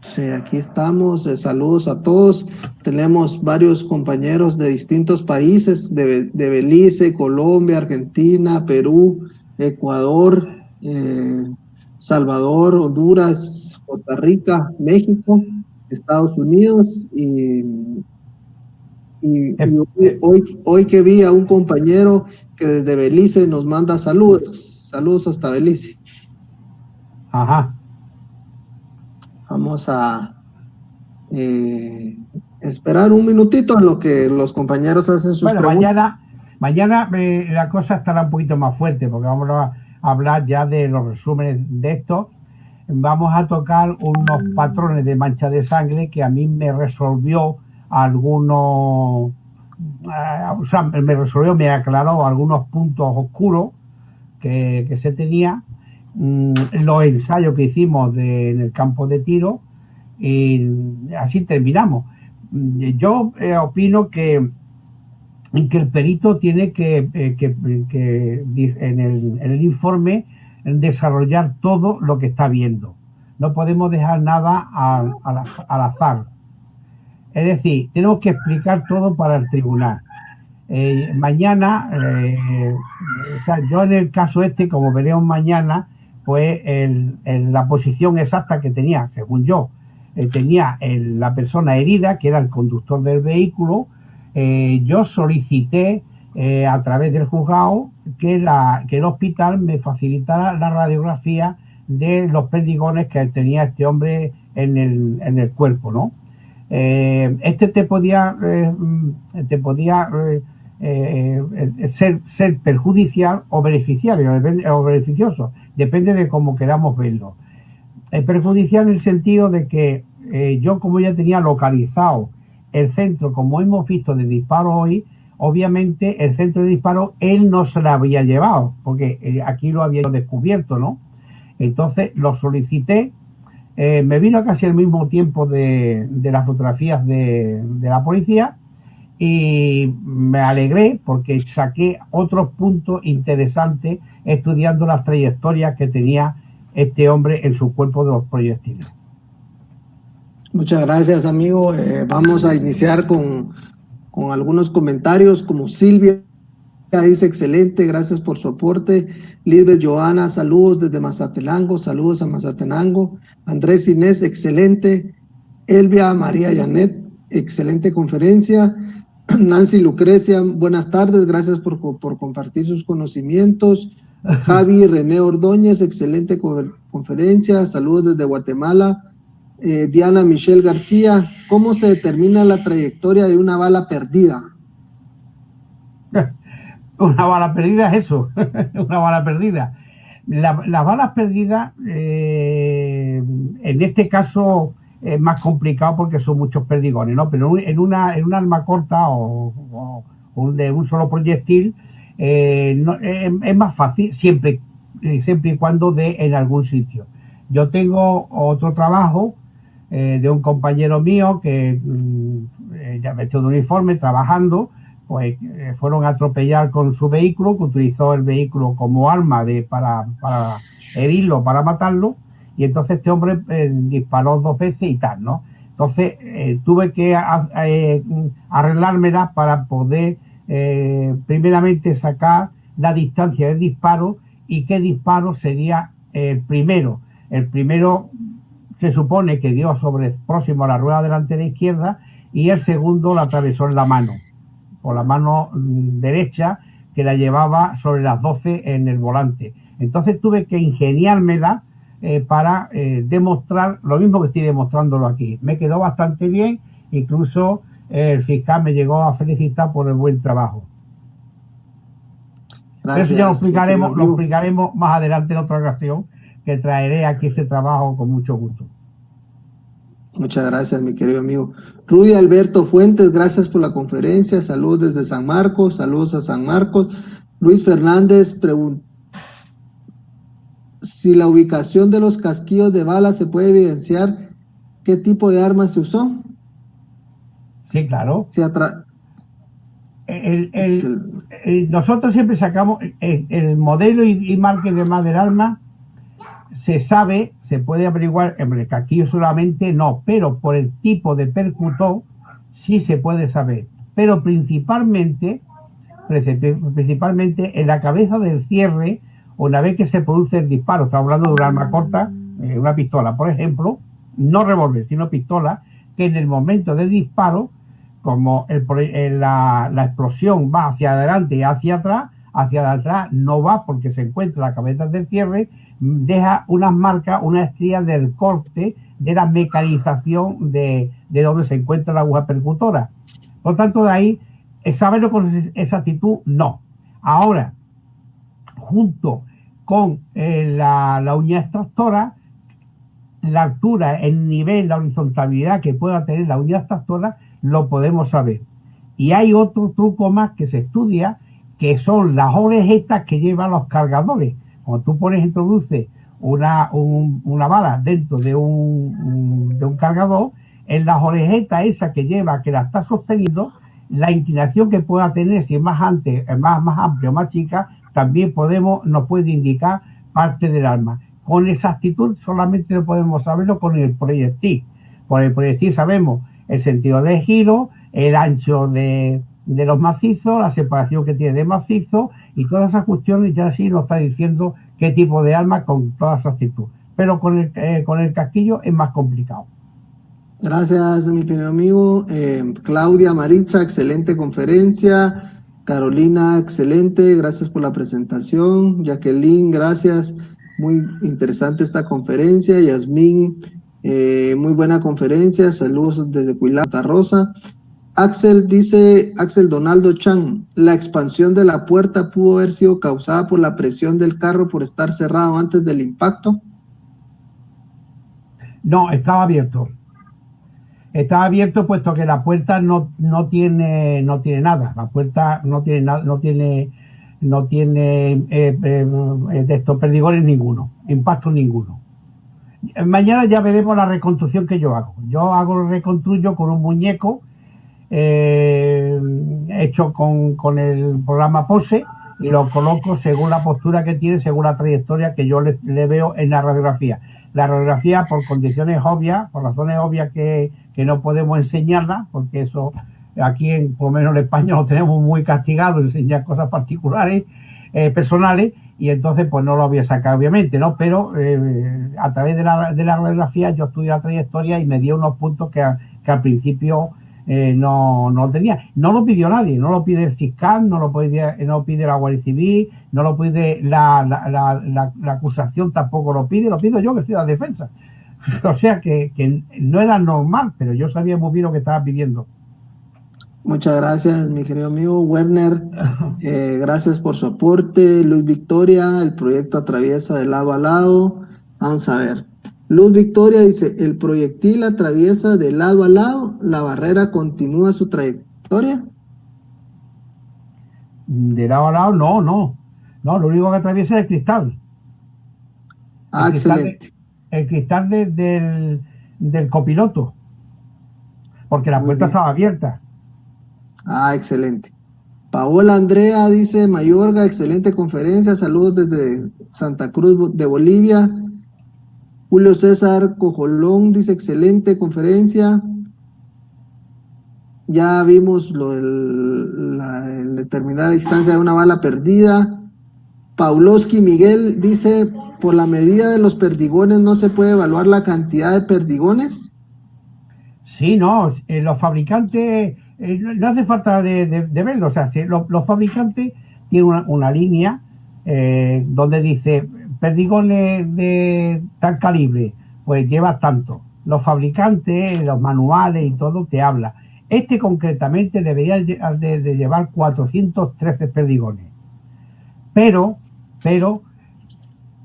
Sí, aquí estamos. Saludos a todos. Tenemos varios compañeros de distintos países, de Belice, Colombia, Argentina, Perú, Ecuador, Salvador, Honduras, Costa Rica, México, Estados Unidos, y hoy que vi a un compañero que desde Belice nos manda saludos hasta Belice. Ajá. Vamos a esperar un minutito en lo que los compañeros hacen sus preguntas. Mañana la cosa estará un poquito más fuerte, porque vamos a hablar ya de los resúmenes de esto. Vamos a tocar unos patrones de mancha de sangre que a mí me resolvió algunos, me aclaró algunos puntos oscuros que se tenía, los ensayos que hicimos en el campo de tiro, y así terminamos. Yo opino que el perito tiene que en el informe desarrollar todo lo que está viendo. No podemos dejar nada al azar. Es decir, tenemos que explicar todo para el tribunal. Mañana, yo en el caso este, como veremos mañana, pues la posición exacta que tenía, según yo, tenía la persona herida, que era el conductor del vehículo. Yo solicité a través del juzgado que el hospital me facilitara la radiografía de los perdigones que tenía este hombre en el cuerpo, ¿no? Te podía ser perjudicial o beneficioso, depende de cómo queramos verlo. Perjudicial en el sentido de que yo, como ya tenía localizado el centro, como hemos visto de disparo hoy, obviamente el centro de disparo él no se lo había llevado, porque aquí lo había descubierto, ¿no? Entonces lo solicité. Me vino casi al mismo tiempo de las fotografías de la policía, y me alegré porque saqué otros puntos interesantes estudiando las trayectorias que tenía este hombre en su cuerpo de los proyectiles. Muchas gracias, amigo. Vamos a iniciar con algunos comentarios, como Silvia Ya dice excelente, gracias por su aporte. Lisbeth Joana, saludos desde Mazatenango, saludos a Mazatenango. Andrés Inés, excelente. Elvia María Janet, excelente conferencia. Nancy Lucrecia, buenas tardes, gracias por compartir sus conocimientos. Javi René Ordóñez, excelente conferencia, saludos desde Guatemala. Diana Michelle García, ¿cómo se determina la trayectoria de una bala perdida? Una bala perdida es eso, una bala perdida. Las balas perdidas, en este caso es más complicado porque son muchos perdigones, ¿no? Pero en un arma corta o de un solo proyectil, es más fácil siempre y cuando dé en algún sitio. Yo tengo otro trabajo de un compañero mío que ya vestido de uniforme, trabajando, pues fueron a atropellar con su vehículo, que utilizó el vehículo como arma para herirlo, para matarlo, y entonces este hombre disparó 2 veces y tal, ¿no? Entonces tuve que arreglármela para poder primeramente sacar la distancia del disparo y qué disparo sería el primero. El primero se supone que dio próximo a la rueda delantera izquierda y el segundo la atravesó en la mano, por la mano derecha, que la llevaba sobre las 12 en el volante. Entonces tuve que ingeniármela para demostrar lo mismo que estoy demostrándolo aquí. Me quedó bastante bien, incluso el fiscal me llegó a felicitar por el buen trabajo. Gracias. Eso ya lo explicaremos más adelante en otra ocasión, que traeré aquí ese trabajo con mucho gusto. Muchas gracias, mi querido amigo. Rudy Alberto Fuentes, gracias por la conferencia. Saludos desde San Marcos, saludos a San Marcos. Luis Fernández pregunta si la ubicación de los casquillos de bala se puede evidenciar qué tipo de arma se usó. Sí, claro. Nosotros siempre sacamos el modelo y marca del arma. Se sabe, se puede averiguar, el casquillo solamente no, pero por el tipo de percutor sí se puede saber. Pero principalmente en la cabeza del cierre, una vez que se produce el disparo, estamos hablando de un arma corta, una pistola, por ejemplo, no revólver, sino pistola, que en el momento del disparo, como la explosión va hacia adelante y hacia atrás no va porque se encuentra la cabeza del cierre, deja unas marcas, una estría del corte de la mecanización de donde se encuentra la aguja percutora. Por tanto, de ahí, saberlo con exactitud, no. Ahora, junto con la uña extractora, la altura, el nivel, la horizontalidad que pueda tener la uña extractora, lo podemos saber. Y hay otro truco más que se estudia, que son las orejetas que llevan los cargadores. Cuando tú introduces una bala dentro de un cargador, en las orejetas esa que lleva, que la está sosteniendo, la inclinación que pueda tener, si es más amplia o más chica, también nos puede indicar parte del arma. Con exactitud solamente lo podemos saberlo con el proyectil. Por el proyectil sabemos el sentido de giro, el ancho de los macizos, la separación que tiene de macizo y todas esas cuestiones, ya sí nos está diciendo qué tipo de arma con toda exactitud. Pero con el casquillo es más complicado. Gracias, mi querido amigo. Claudia Maritza, excelente conferencia. Carolina, excelente, gracias por la presentación. Jacqueline, gracias, muy interesante esta conferencia. Yasmín, muy buena conferencia, saludos desde Cuilá, Santa Rosa. Axel dice, Axel Donaldo Chan, la expansión de la puerta pudo haber sido causada por la presión del carro por estar cerrado antes del impacto. No, estaba abierto. Estaba abierto puesto que la puerta no tiene nada. La puerta no tiene de estos perdigones ninguno, impacto ninguno. Mañana ya veremos la reconstrucción que yo hago. Yo reconstruyo con un muñeco hecho con el programa POSE y lo coloco según la postura que tiene, según la trayectoria que yo le veo en la radiografía. La radiografía, por condiciones obvias, por razones obvias que no podemos enseñarla, porque eso aquí por lo menos en España lo tenemos muy castigado, enseñar cosas particulares, personales, y entonces pues no lo había sacado obviamente, ¿no? Pero a través de la radiografía yo estudié la trayectoria y me dio unos puntos que al principio no tenía. No lo pidió nadie, no lo pide el fiscal, no lo pide la Guardia Civil, no lo pide la acusación, tampoco lo pido yo, que estoy a la defensa. O sea que no era normal, pero yo sabía muy bien lo que estaba pidiendo. Muchas gracias, mi querido amigo Werner. Gracias por su aporte. Luz Victoria, el proyecto atraviesa de lado a lado. Vamos a ver. Luz Victoria dice, el proyectil atraviesa de lado a lado, la barrera continúa su trayectoria. De lado a lado, no, lo único que atraviesa es el cristal. Excelente. El cristal del copiloto, porque la puerta estaba abierta. Excelente. Paola Andrea dice, Mayorga, excelente conferencia, saludos desde Santa Cruz de Bolivia. Julio César Cojolón dice, excelente conferencia. Ya vimos el determinar la distancia de una bala perdida. Paulowski Miguel dice, por la medida de los perdigones no se puede evaluar la cantidad de perdigones. Sí, no, los fabricantes, no hace falta de verlo, o sea, los fabricantes tienen una línea donde dice perdigones de tal calibre, pues lleva tanto. Los fabricantes, los manuales y todo te habla. Este concretamente debería de llevar 413 perdigones. Pero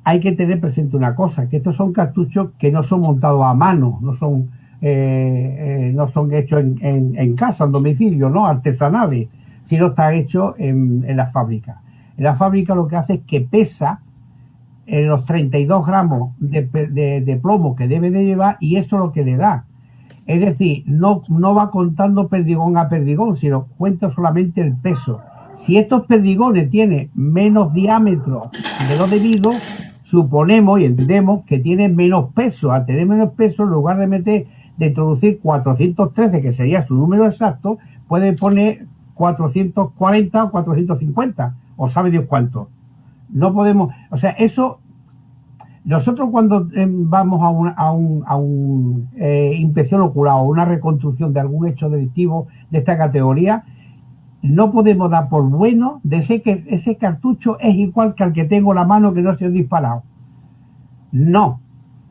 hay que tener presente una cosa, que estos son cartuchos que no son montados a mano, no son hechos en casa, en domicilio, ¿no? Artesanales, sino están hechos en la fábrica. En la fábrica lo que hace es que pesa los 32 gramos de plomo que debe de llevar, y eso es lo que le da. Es decir, no va contando perdigón a perdigón, sino cuenta solamente el peso. Si estos perdigones tienen menos diámetro de lo debido, suponemos y entendemos que tienen menos peso. Al tener menos peso, en lugar de introducir 413, que sería su número exacto, puede poner 440 o 450, o sabe Dios cuánto. No podemos, o sea, eso, nosotros cuando vamos a un inspección ocular o una reconstrucción de algún hecho delictivo de esta categoría, no podemos dar por bueno de que ese cartucho es igual que al que tengo en la mano que no se ha disparado. No,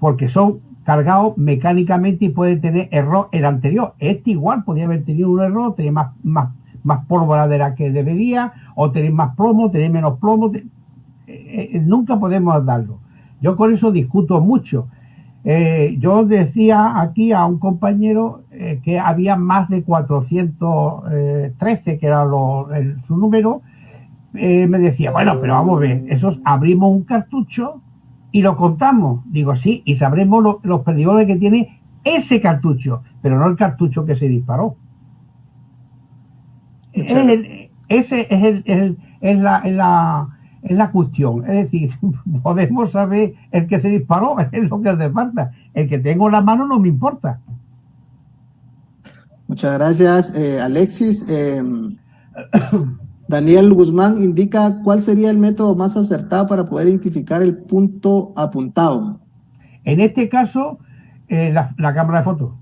porque son cargados mecánicamente y puede tener error el anterior. Este igual podría haber tenido un error, tener más pólvora de la que debería, o tener más plomo, tener menos plomo. Nunca podemos darlo. Yo con eso discuto mucho. Yo decía aquí a un compañero que había más de 413, que era su número. Me decía, bueno, pero vamos a ver, esos abrimos un cartucho y lo contamos. Digo, sí, y sabremos los perdigones que tiene ese cartucho, pero no el cartucho que se disparó. Ese es la cuestión. Es decir, podemos saber el que se disparó, es lo que hace falta. El que tengo en la mano no me importa. Muchas gracias, Alexis. Daniel Guzmán indica cuál sería el método más acertado para poder identificar el punto apuntado. En este caso, la cámara de fotos.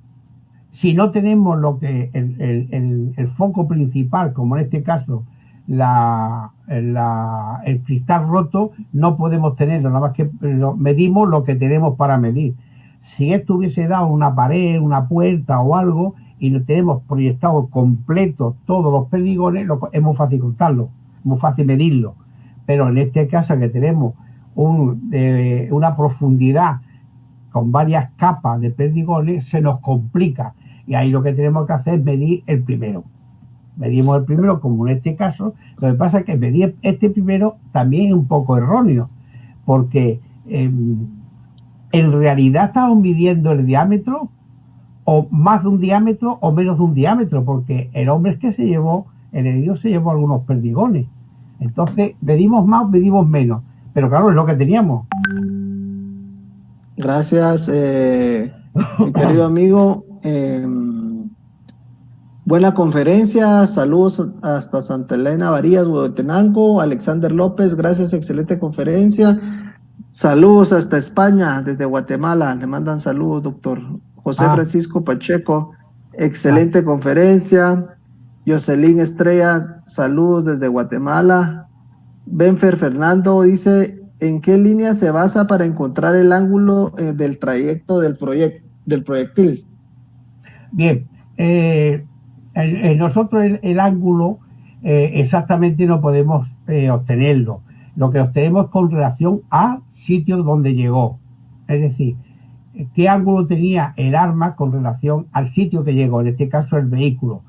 Si no tenemos lo que el foco principal, como en este caso el cristal roto, no podemos tenerlo, nada más que medimos lo que tenemos para medir. Si esto hubiese dado una pared, una puerta o algo, y tenemos proyectado completo todos los perdigones, es muy fácil contarlo, muy fácil medirlo. Pero en este caso, que tenemos una profundidad con varias capas de perdigones, se nos complica. Y ahí lo que tenemos que hacer es medir el primero. Medimos el primero, como en este caso. Lo que pasa es que medir este primero también es un poco erróneo, porque en realidad estamos midiendo el diámetro, o más de un diámetro o menos de un diámetro, porque el hombre es que el herido se llevó algunos perdigones. Entonces, medimos más, medimos menos. Pero claro, es lo que teníamos. Gracias, mi querido amigo. Buena conferencia, saludos hasta Santa Elena, Varías, Huehuetenango. Alexander López, gracias, excelente conferencia. Saludos hasta España, desde Guatemala, le mandan saludos, doctor. José Francisco Pacheco, excelente conferencia. Jocelyn Estrella, saludos desde Guatemala. Benfer Fernando dice, ¿en qué línea se basa para encontrar el ángulo del trayecto del proyectil? Bien, nosotros el ángulo exactamente no podemos obtenerlo. Lo que obtenemos es con relación a sitio donde llegó. Es decir, qué ángulo tenía el arma con relación al sitio que llegó, en este caso el vehículo.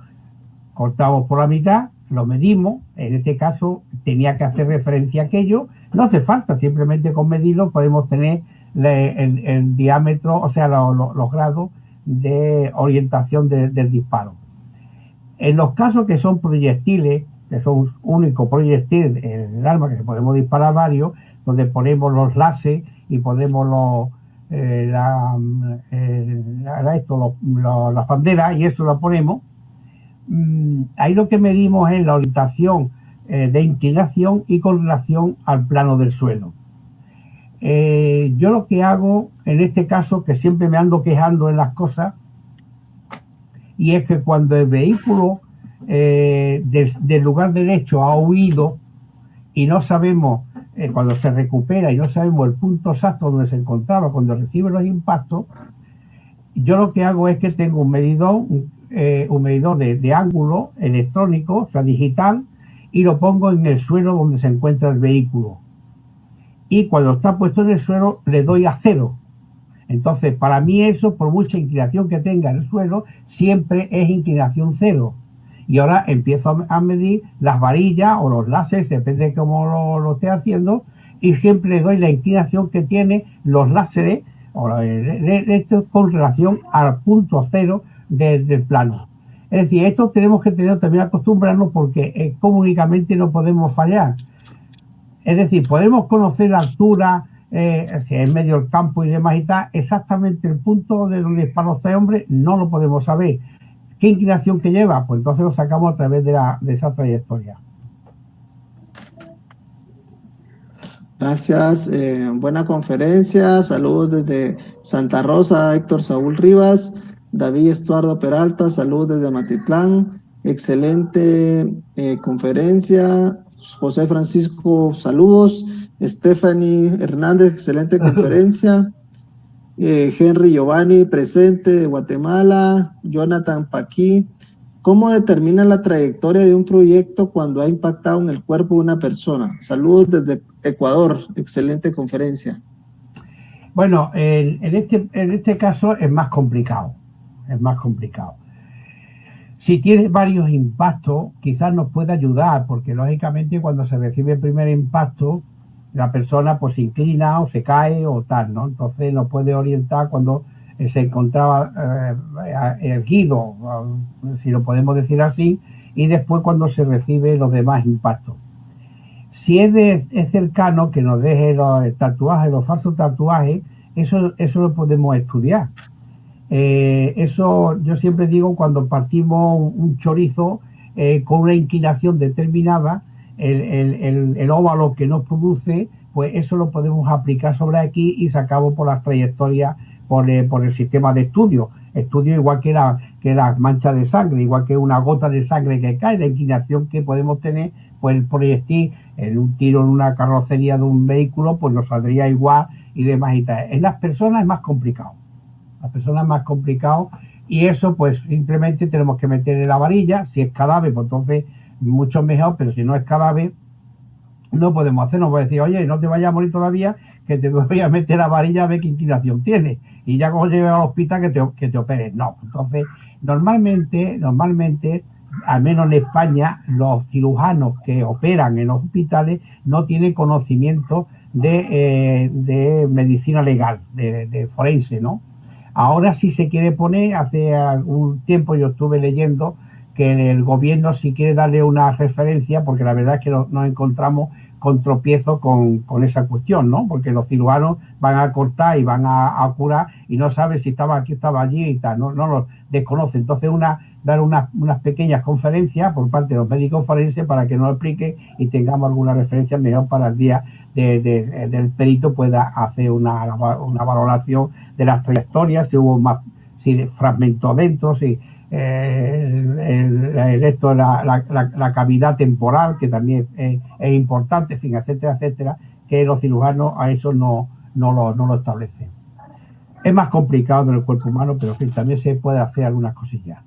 Cortamos por la mitad, lo medimos, en este caso tenía que hacer referencia a aquello, no hace falta, simplemente con medirlo podemos tener el diámetro, o sea, los grados de orientación del disparo. En los casos que son proyectiles, que son únicos proyectiles en el arma, que podemos disparar varios, donde ponemos los láser y ponemos las banderas y eso lo ponemos, ahí lo que medimos es la orientación de inclinación y con relación al plano del suelo. Yo lo que hago en este caso, que siempre me ando quejando en las cosas, y es que cuando el vehículo del lugar derecho ha huido y no sabemos, cuando se recupera y no sabemos el punto exacto donde se encontraba cuando recibe los impactos, yo lo que hago es que tengo un medidor de ángulo electrónico, o sea, digital, y lo pongo en el suelo donde se encuentra el vehículo. Y cuando está puesto en el suelo, le doy a 0. Entonces, para mí eso, por mucha inclinación que tenga el suelo, siempre es inclinación 0. Y ahora empiezo a medir las varillas o los láseres, depende de cómo lo esté haciendo, y siempre le doy la inclinación que tiene los láseres esto con relación al punto 0 del plano. Es decir, esto tenemos que tener también acostumbrarnos porque únicamente no podemos fallar. Es decir, podemos conocer la altura, si es medio el campo y demás y tal, exactamente el punto de donde disparó este hombre no lo podemos saber. ¿Qué inclinación que lleva? Pues entonces lo sacamos a través de esa trayectoria. Gracias, buena conferencia, saludos desde Santa Rosa, Héctor Saúl Rivas, David Estuardo Peralta, saludos desde Matitlán, excelente conferencia, José Francisco, saludos, Stephanie Hernández, excelente conferencia, Henry Giovanni, presente de Guatemala, Jonathan Paquí. ¿Cómo determina la trayectoria de un proyecto cuando ha impactado en el cuerpo de una persona? Saludos desde Ecuador, excelente conferencia. Bueno, en este caso es más complicado, Si tiene varios impactos, quizás nos pueda ayudar, porque lógicamente cuando se recibe el primer impacto, la persona pues se inclina o se cae o tal, ¿no? Entonces nos puede orientar cuando se encontraba erguido, si lo podemos decir así, y después cuando se recibe los demás impactos. Si es cercano, que nos deje los tatuajes, los falsos tatuajes, eso lo podemos estudiar. Eso yo siempre digo, cuando partimos un chorizo con una inclinación determinada, el óvalo que nos produce, pues eso lo podemos aplicar sobre aquí y sacamos por las trayectorias por el sistema de estudio igual que la mancha de sangre, igual que una gota de sangre que cae, la inclinación que podemos tener, pues el proyectil en un tiro en una carrocería de un vehículo, pues nos saldría igual y demás y tal. En las personas es más complicado, y eso pues simplemente tenemos que meterle la varilla. Si es cadáver, pues entonces mucho mejor, pero si no es cadáver, no podemos hacer, nos voy a decir, oye, no te vayas a morir todavía, que te voy a meter la varilla a ver qué inclinación tiene, y ya cuando lleves al hospital que te operen. No, entonces normalmente, al menos en España, los cirujanos que operan en los hospitales no tienen conocimiento de medicina legal, de forense, ¿no? Ahora sí se quiere poner, hace algún tiempo yo estuve leyendo que el gobierno sí quiere darle una referencia, porque la verdad es que nos encontramos con tropiezos con esa cuestión, ¿no? Porque los cirujanos van a cortar y van a curar y no saben si estaba aquí, estaba allí y tal, no lo desconocen. Entonces una dar unas pequeñas conferencias por parte de los médicos forenses para que nos explique y tengamos alguna referencia mejor para el día del perito pueda hacer una valoración de las trayectorias, si hubo más, si fragmentó dentro, si la cavidad temporal, que también es importante, en fin, etcétera, etcétera, que los cirujanos a eso no lo establecen. Es más complicado en el cuerpo humano, pero en fin, también se puede hacer algunas cosillas.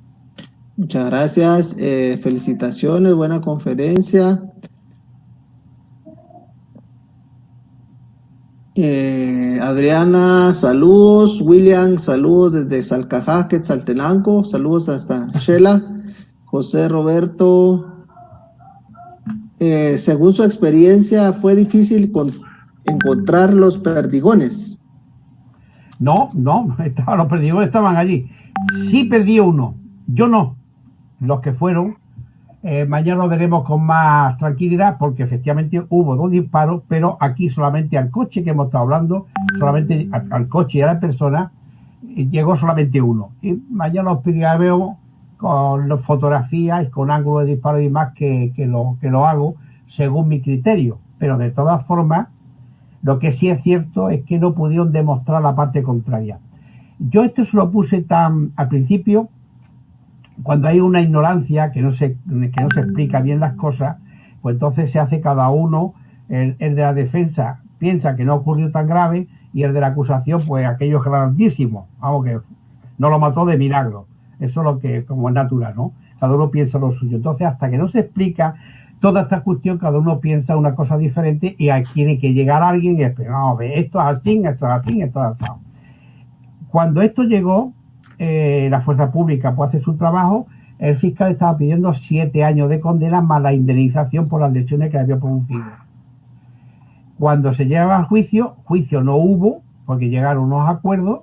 Muchas gracias, felicitaciones, buena conferencia. Adriana, saludos. William, saludos desde Salcajá, Quetzaltenango, saludos hasta Shela. José Roberto, según su experiencia, ¿fue difícil encontrar los perdigones? No, los perdigones estaban allí. Sí perdí uno, yo no. Los que fueron, mañana lo veremos con más tranquilidad, porque efectivamente hubo 2 disparos, pero aquí solamente al coche que hemos estado hablando, solamente al coche y a la persona, llegó solamente uno. Y mañana os veo con las fotografías y con ángulo de disparo y más que lo hago según mi criterio. Pero de todas formas, lo que sí es cierto es que no pudieron demostrar la parte contraria. Yo esto se lo puse al principio, cuando hay una ignorancia que no se explica bien las cosas, pues entonces se hace cada uno, el de la defensa piensa que no ocurrió tan grave y el de la acusación, pues aquello es grandísimo, vamos, que no lo mató de milagro. Eso es lo que, como es natural, ¿no? Cada uno piensa lo suyo. Entonces, hasta que no se explica toda esta cuestión, cada uno piensa una cosa diferente y ahí tiene que llegar alguien y decir, no, esto es así, esto es así, esto es así. Cuando esto llegó, la fuerza pública puede hacer su trabajo, el fiscal estaba pidiendo 7 años de condena más la indemnización por las lesiones que había producido. Cuando se llega al juicio no hubo, porque llegaron unos acuerdos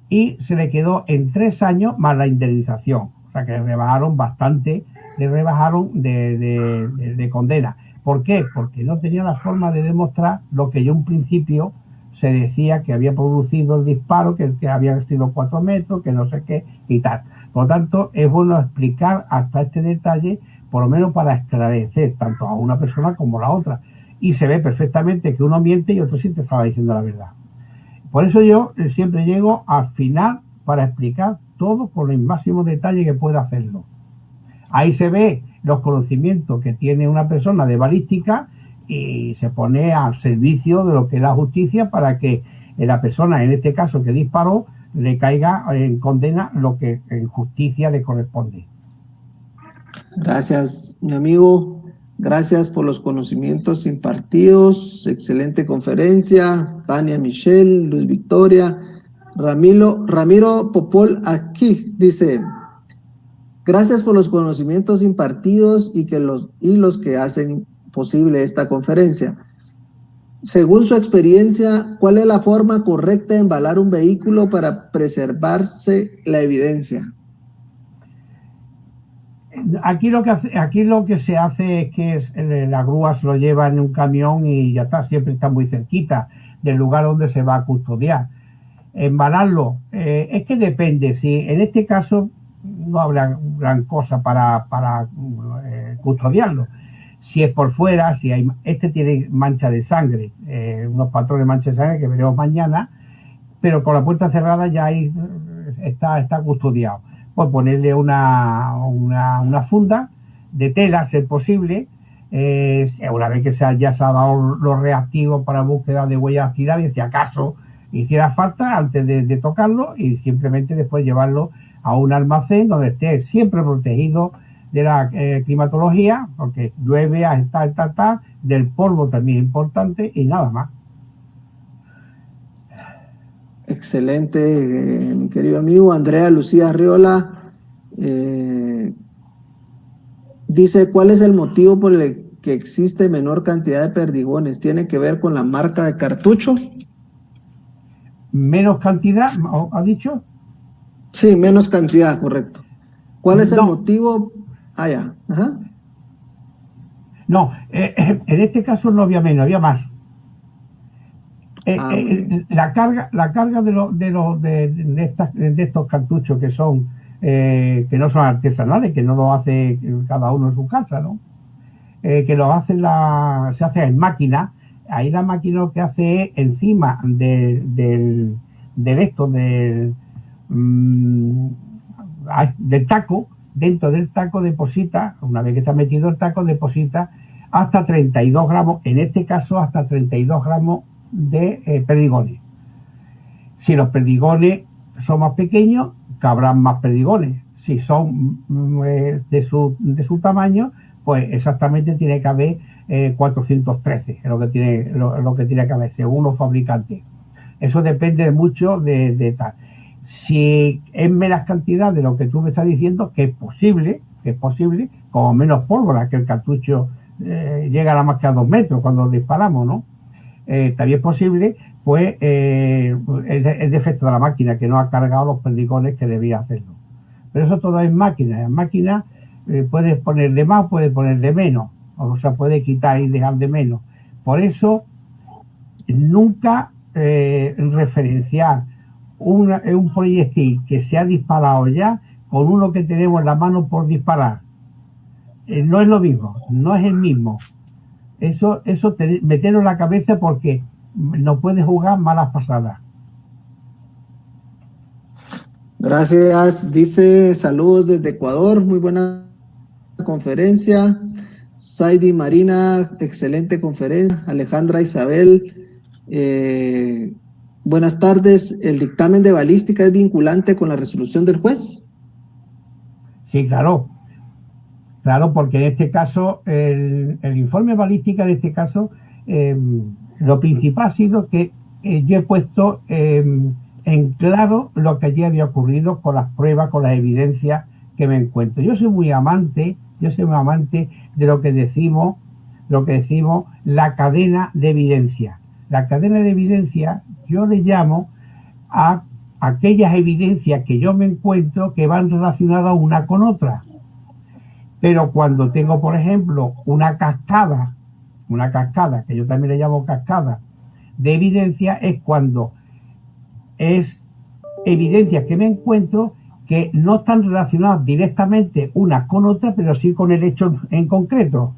y se le quedó en 3 años más la indemnización. O sea que le rebajaron bastante, de condena. ¿Por qué? Porque no tenía la forma de demostrar lo que yo en principio se decía que había producido el disparo, que había sido 4 metros, que no sé qué y tal. Por lo tanto, es bueno explicar hasta este detalle, por lo menos para esclarecer tanto a una persona como a la otra. Y se ve perfectamente que uno miente y otro sí te estaba diciendo la verdad. Por eso yo siempre llego al final para explicar todo con el máximo detalle que pueda hacerlo. Ahí se ve los conocimientos que tiene una persona de balística y se pone al servicio de lo que es la justicia para que la persona, en este caso que disparó, le caiga en condena lo que en justicia le corresponde. Gracias, mi amigo. Gracias por los conocimientos impartidos. Excelente conferencia. Tania Michelle, Luis Victoria, Ramiro Popol aquí dice: gracias por los conocimientos impartidos y los que hacen posible esta conferencia. Según su experiencia, ¿cuál es la forma correcta de embalar un vehículo para preservarse la evidencia? Aquí lo que se hace es que la grúa se lo lleva en un camión y ya está, siempre está muy cerquita del lugar donde se va a custodiar. Embalarlo, es que depende, si en este caso no habrá gran cosa para custodiarlo. Si es por fuera, si hay, tiene mancha de sangre, unos patrones de mancha de sangre que veremos mañana, pero con la puerta cerrada ya ahí está custodiado. Pues ponerle una funda de tela, si es posible, una vez que ya se ha dado los reactivos para búsqueda de huellas dactilares, si acaso hiciera falta antes de tocarlo, y simplemente después llevarlo a un almacén donde esté siempre protegido de la climatología, porque llueve, del polvo también es importante, y nada más. Excelente, mi querido amigo. Andrea Lucía Arriola dice: ¿cuál es el motivo por el que existe menor cantidad de perdigones? ¿Tiene que ver con la marca de cartucho? ¿Menos cantidad, ha dicho? Sí, menos cantidad, correcto. ¿Cuál es el motivo? Ah, ya. Ajá. No, en este caso no había menos, había más. La carga de estos cartuchos, que son que no son artesanales, que no lo hace cada uno en su casa, ¿no? Que lo hace se hace en máquina. Ahí la máquina lo que hace es encima del taco, dentro del taco deposita, una vez que está metido el taco, deposita hasta 32 gramos, en este caso hasta 32 gramos de perdigones. Si los perdigones son más pequeños, cabrán más perdigones. Si son de su tamaño, pues exactamente tiene que haber 413, es lo que tiene que haber, según los fabricantes. Eso depende mucho de tal. Si es menos cantidad de lo que tú me estás diciendo, que es posible, como menos pólvora, que el cartucho llega a más que a 2 metros cuando disparamos, ¿no? También es posible, pues, el defecto de la máquina, que no ha cargado los perdigones que debía hacerlo. Pero eso todo es máquina. En máquina puedes poner de más, puedes poner de menos, o sea, puede quitar y dejar de menos. Por eso, nunca referenciar un proyectil que se ha disparado ya con uno que tenemos en la mano por disparar. No es lo mismo, no es el mismo. Eso meterlo en la cabeza, porque no puede jugar malas pasadas. Gracias. Dice, saludos desde Ecuador, muy buena conferencia. Saidi Marina, excelente conferencia. Alejandra Isabel, buenas tardes. ¿El dictamen de balística es vinculante con la resolución del juez? Sí, claro. Claro, porque en este caso, el informe balística, en este caso, lo principal ha sido que yo he puesto en claro lo que allí había ocurrido con las pruebas, con las evidencias que me encuentro. Yo soy muy amante de lo que decimos la cadena de evidencia. La cadena de evidencia yo le llamo a aquellas evidencias que yo me encuentro que van relacionadas una con otra. Pero cuando tengo, por ejemplo, una cascada, que yo también le llamo cascada, de evidencia, es cuando es evidencias que me encuentro que no están relacionadas directamente unas con otras, pero sí con el hecho en concreto.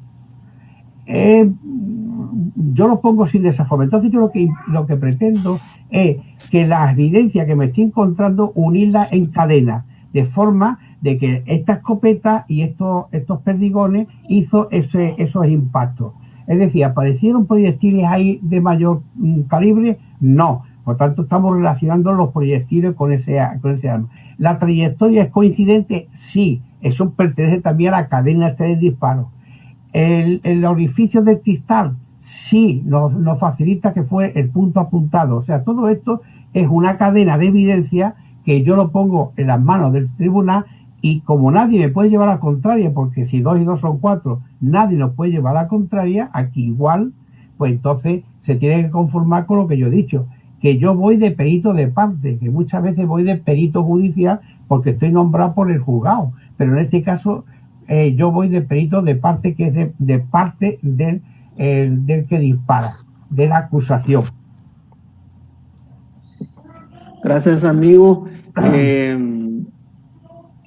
Yo lo pongo sin desaforme. Entonces yo lo que pretendo es que las evidencias que me estoy encontrando, unirlas en cadena, de forma de que esta escopeta y estos perdigones hizo esos impactos. Es decir, ¿aparecieron proyectiles ahí de mayor calibre? No. Por tanto, estamos relacionando los proyectiles con ese arma. ¿La trayectoria es coincidente? Sí. Eso pertenece también a la cadena de disparos. El orificio del cristal, sí, nos facilita que fue el punto apuntado. O sea, todo esto es una cadena de evidencia que yo lo pongo en las manos del tribunal, y como nadie me puede llevar a la contraria, porque si 2 y 2 son 4, nadie nos puede llevar a la contraria, aquí igual, pues entonces se tiene que conformar con lo que yo he dicho, que yo voy de perito de parte, que muchas veces voy de perito judicial porque estoy nombrado por el juzgado, pero en este caso yo voy de perito de parte, que es de parte del que dispara, de la acusación. Gracias, amigo.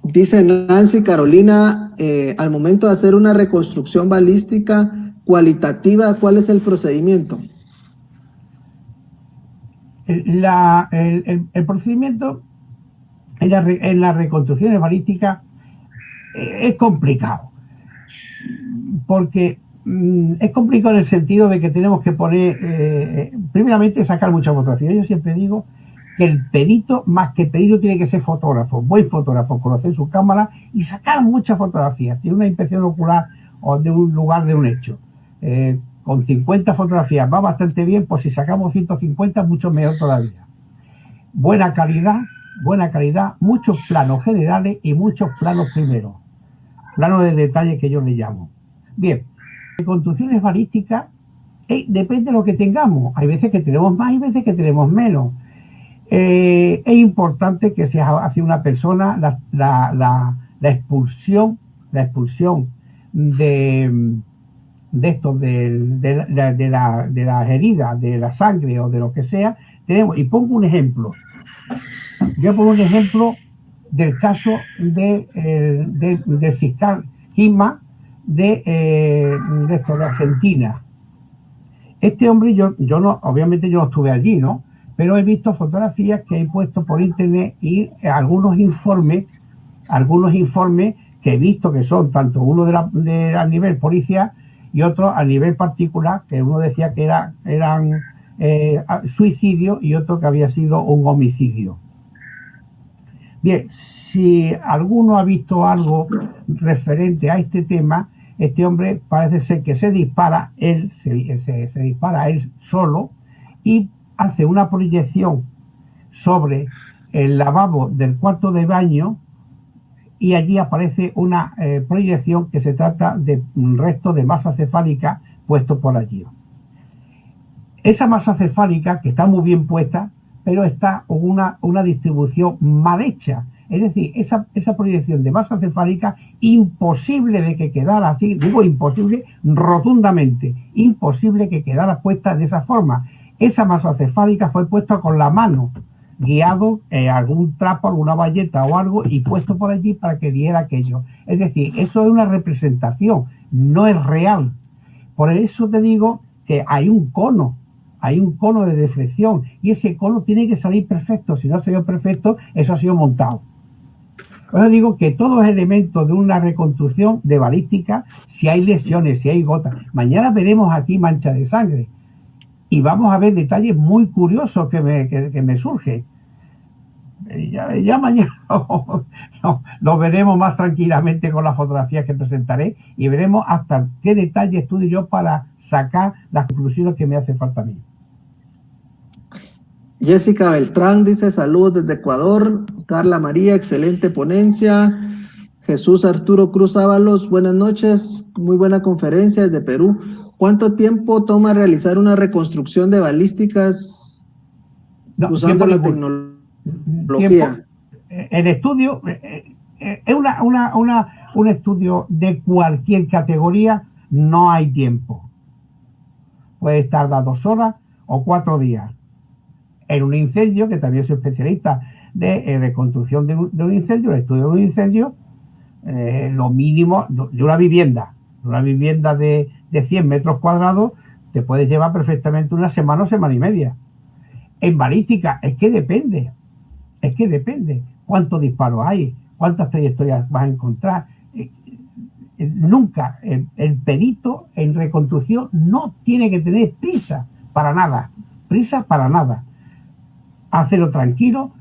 Dice Nancy Carolina, al momento de hacer una reconstrucción balística cualitativa, ¿cuál es el procedimiento? El procedimiento en las reconstrucciones balísticas es complicado, porque es complicado en el sentido de que tenemos que poner, primeramente, sacar muchas fotografías. Yo siempre digo que el perito, más que perito, tiene que ser fotógrafo, buen fotógrafo, conocer su cámara y sacar muchas fotografías. Tiene una inspección ocular o de un lugar, de un hecho. Con 50 fotografías va bastante bien, pues si sacamos 150, mucho mejor todavía. Buena calidad, muchos planos generales y muchos planos primeros. Planos de detalle que yo le llamo. Bien, construcciones balísticas depende de lo que tengamos. Hay veces que tenemos más y veces que tenemos menos. Es importante que se hace una persona la expulsión de estos, de las heridas, de la sangre o de lo que sea. Y pongo un ejemplo. Yo pongo un ejemplo del caso del fiscal Gisma de Argentina. Este hombre, yo no, obviamente yo no estuve allí, ¿no? Pero he visto fotografías que he puesto por internet y algunos informes que he visto que son tanto uno a nivel policial y otro a nivel particular, que uno decía que eran suicidio y otro que había sido un homicidio. Bien, si alguno ha visto algo referente a este tema, este hombre parece ser que se dispara él solo y hace una proyección sobre el lavabo del cuarto de baño y allí aparece una proyección que se trata de un resto de masa cefálica puesto por allí. Esa masa cefálica, que está muy bien puesta, pero está con una distribución mal hecha. Es decir, esa proyección de masa cefálica, imposible de que quedara así, digo imposible rotundamente, imposible que quedara puesta de esa forma. Esa masa cefálica fue puesta con la mano, guiado algún trapo, alguna bayeta o algo, y puesto por allí para que diera aquello. Es decir, eso es una representación, no es real. Por eso te digo que hay un cono de deflexión, y ese cono tiene que salir perfecto. Si no ha salido perfecto, eso ha sido montado. Ahora digo que todos los elementos de una reconstrucción de balística, si hay lesiones, si hay gotas, mañana veremos aquí mancha de sangre y vamos a ver detalles muy curiosos que me surgen. Ya mañana lo veremos más tranquilamente con las fotografías que presentaré y veremos hasta qué detalle estudio yo para sacar las conclusiones que me hace falta a mí. Jessica Beltrán dice saludos desde Ecuador. Carla María, excelente ponencia. Jesús Arturo Cruz Ábalos, buenas noches, muy buena conferencia desde Perú. ¿Cuánto tiempo toma realizar una reconstrucción de balísticas usando la tecnología? El estudio es un estudio de cualquier categoría, no hay tiempo. Puede tardar 2 horas o 4 días. En un incendio, que también soy especialista de reconstrucción de un incendio, el estudio de un incendio, lo mínimo de una vivienda de 100 metros cuadrados, te puedes llevar perfectamente una semana o semana y media. En balística, es que depende cuántos disparos hay, cuántas trayectorias vas a encontrar. Nunca el perito en reconstrucción no tiene que tener prisa para nada. Hacerlo tranquilo,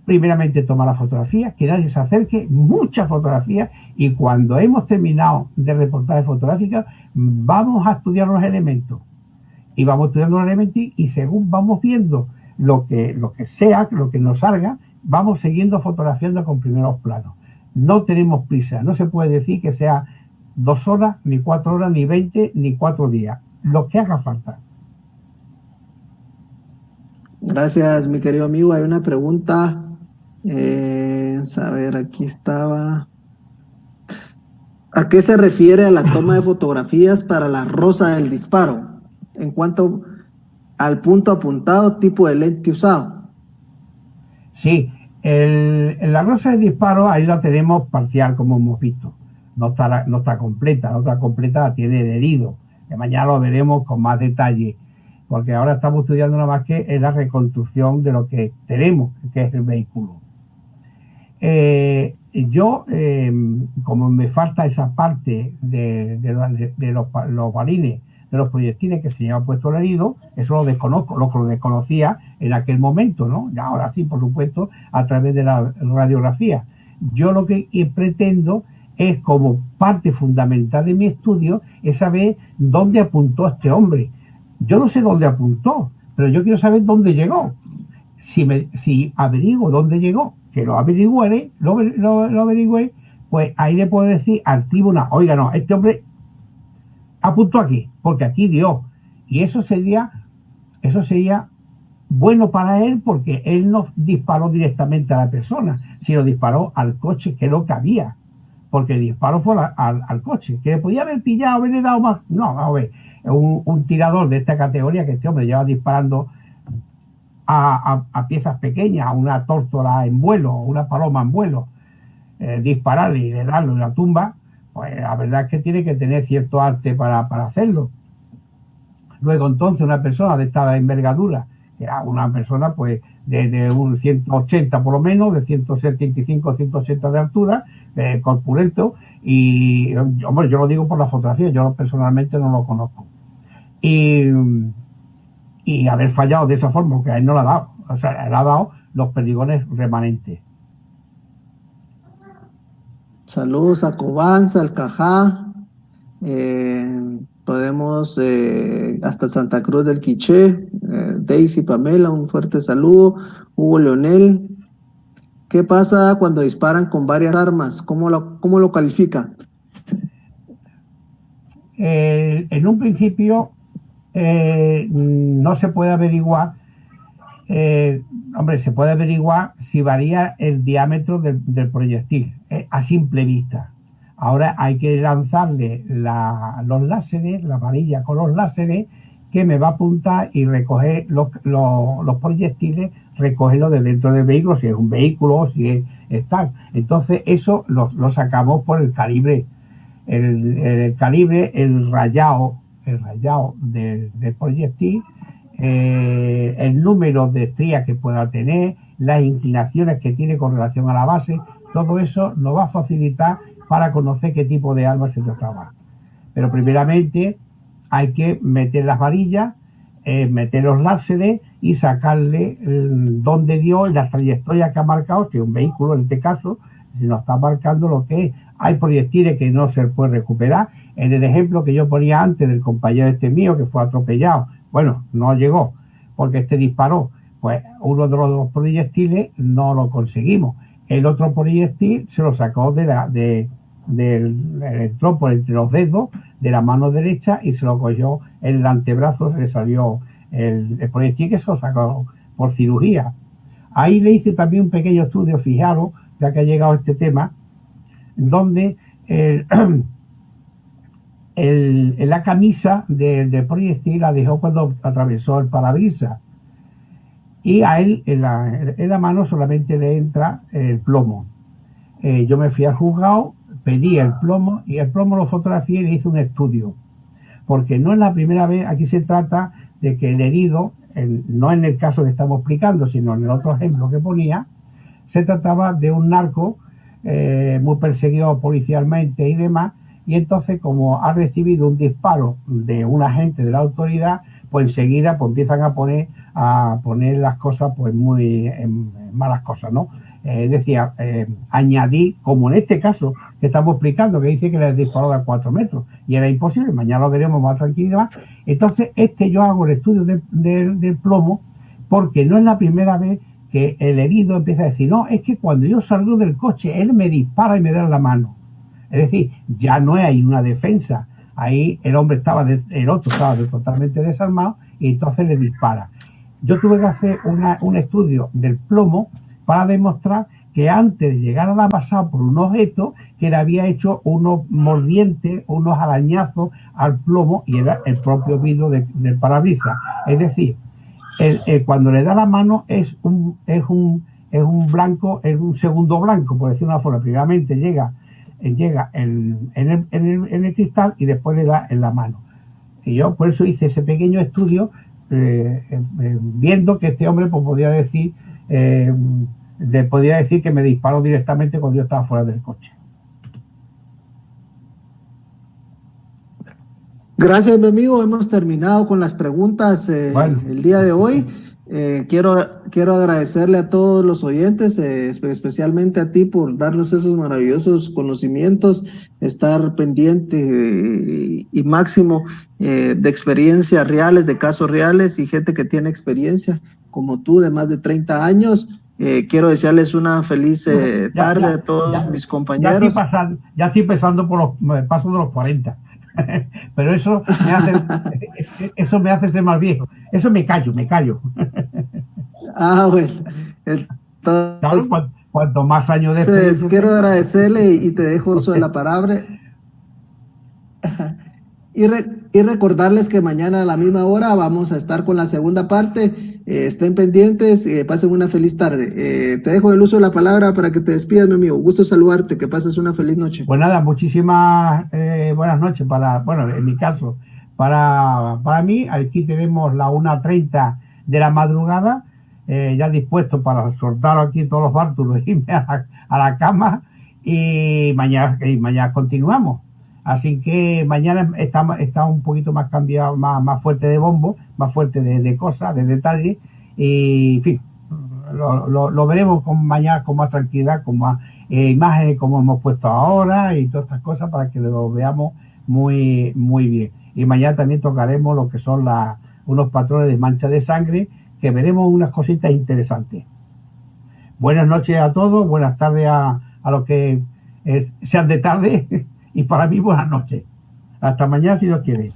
primeramente toma la fotografía, que nadie se acerque, muchas fotografías, y cuando hemos terminado de reportaje fotográfico, vamos a estudiar los elementos. Y vamos estudiando los elementos y según vamos viendo lo que nos salga, vamos siguiendo fotografiando con primeros planos. No tenemos prisa, no se puede decir que sea 2 horas, ni 4 horas, ni 20, ni 4 días, lo que haga falta. Gracias, mi querido amigo. Hay una pregunta. A ver, aquí estaba. ¿A qué se refiere a la toma de fotografías para la rosa del disparo? En cuanto al punto apuntado, tipo de lente usado. Sí, la rosa del disparo, ahí la tenemos parcial, como hemos visto. No está completa, la otra completa la tiene el herido. Que mañana lo veremos con más detalle, porque ahora estamos estudiando nada más que la reconstrucción de lo que tenemos, que es el vehículo. Como me falta esa parte de los balines, de los proyectiles que se lleva puesto el herido, eso lo desconozco, lo desconocía en aquel momento, ¿no? Y ahora sí, por supuesto, a través de la radiografía. Yo lo que pretendo es, como parte fundamental de mi estudio, es saber dónde apuntó este hombre. Yo no sé dónde apuntó, pero yo quiero saber dónde llegó. Si averiguo dónde llegó, que lo averigüe, pues ahí le puedo decir al tribunal, oiga, no, este hombre apuntó aquí, porque aquí dio. Y eso sería bueno para él, porque él no disparó directamente a la persona, sino disparó al coche, que es lo que había. Porque el disparo fue al coche, que le podía haber pillado, haberle dado más. No, a ver, un tirador de esta categoría, que este hombre lleva disparando a piezas pequeñas, a una tórtola en vuelo, una paloma en vuelo, dispararle y le darlo en la tumba, pues la verdad es que tiene que tener cierto arte para hacerlo. Luego entonces una persona de esta envergadura, que era una persona pues de un 180 por lo menos, de 175, 180 de altura, corpulento, y hombre, yo lo digo por la fotografía, yo personalmente no lo conozco. Y haber fallado de esa forma, porque a él no le ha dado, o sea, le ha dado los perdigones remanentes. Saludos a Cobán, Salcajá, podemos hasta Santa Cruz del Quiché, Daisy Pamela, un fuerte saludo, Hugo Leonel. ¿Qué pasa cuando disparan con varias armas? ¿Cómo lo califica? En un principio no se puede averiguar, hombre, se puede averiguar si varía el diámetro del proyectil a simple vista. Ahora hay que lanzarle los láseres, la varilla con los láseres, que me va a apuntar y recoger los proyectiles, recogerlos de dentro del vehículo, si es un vehículo o si es tal. Entonces eso lo sacamos por el calibre. El calibre, el rayado del proyectil, el número de estrías que pueda tener, las inclinaciones que tiene con relación a la base, todo eso nos va a facilitar para conocer qué tipo de arma se trataba. Pero primeramente hay que meter las varillas, meter los láseres y sacarle dónde dio la trayectoria que ha marcado, que un vehículo en este caso, si nos está marcando lo que es. Hay proyectiles que no se puede recuperar. En el ejemplo que yo ponía antes del compañero este mío que fue atropellado, bueno, no llegó porque este disparó, pues uno de los dos proyectiles no lo conseguimos. El otro proyectil se lo sacó entró por entre los dedos de la mano derecha y se lo cogió en el antebrazo, se le salió el proyectil, que se lo sacó por cirugía. Ahí le hice también un pequeño estudio, fijaros, ya que ha llegado este tema, donde la camisa del proyectil la dejó cuando atravesó el parabrisas, y a él en la mano solamente le entra el plomo. Yo me fui al juzgado, pedí el plomo, y el plomo lo fotografié y le hice un estudio, porque no es la primera vez. Aquí se trata de que el herido, no en el caso que estamos explicando, sino en el otro ejemplo que ponía, se trataba de un narco muy perseguido policialmente y demás, y entonces como ha recibido un disparo de un agente de la autoridad, pues enseguida pues empiezan a poner las cosas pues muy malas cosas, ¿no? Decía, añadí, como en este caso que estamos explicando, que dice que les disparó a 4 metros, y era imposible, mañana lo veremos más tranquilidad. Entonces yo hago el estudio del plomo, porque no es la primera vez que el herido empieza a decir, no, es que cuando yo salgo del coche, él me dispara y me da en la mano. Es decir, ya no hay una defensa. Ahí el otro estaba totalmente desarmado, y entonces le dispara. Yo tuve que hacer un estudio del plomo para demostrar que antes de llegar a la pasada por un objeto, que le había hecho unos mordientes, unos arañazos al plomo, y era el propio vidrio del parabrisas. Es decir, cuando le da la mano es un blanco, es un segundo blanco, por decir una forma. Primeramente llega en el cristal y después le da en la mano. Y yo por eso hice ese pequeño estudio, viendo que este hombre pues podía decir que me disparó directamente cuando yo estaba fuera del coche. Gracias, mi amigo. Hemos terminado con las preguntas el día de hoy. Quiero agradecerle a todos los oyentes, especialmente a ti, por darnos esos maravillosos conocimientos, estar pendiente y máximo de experiencias reales, de casos reales, y gente que tiene experiencia como tú de más de 30 años. Quiero desearles una feliz tarde a todos mis compañeros. Ya estoy pasando por los pasos de los 40. Pero eso me hace ser más viejo. Eso me callo. Bueno. Entonces, claro, cuanto más años después. Quiero agradecerle y te dejo uso de la palabra. Y recordarles que mañana a la misma hora vamos a estar con la segunda parte Estén pendientes, pasen una feliz tarde. Te dejo el uso de la palabra para que te despidas, mi amigo. Gusto saludarte, que pases una feliz noche. Pues nada, muchísimas buenas noches bueno, en mi caso, para mí, aquí tenemos la 1:30 de la madrugada, ya dispuesto para soltar aquí todos los bártulos y irme a la cama y mañana continuamos. Así que mañana está un poquito más cambiado, más fuerte de bombo, más fuerte de cosas, de detalles, y en fin, lo veremos mañana con más tranquilidad, con más imágenes como hemos puesto ahora y todas estas cosas para que lo veamos muy, muy bien. Y mañana también tocaremos lo que son unos patrones de mancha de sangre, que veremos unas cositas interesantes. Buenas noches a todos, buenas tardes a los que sean de tarde y para mí buenas noches. Hasta mañana si Dios quiere.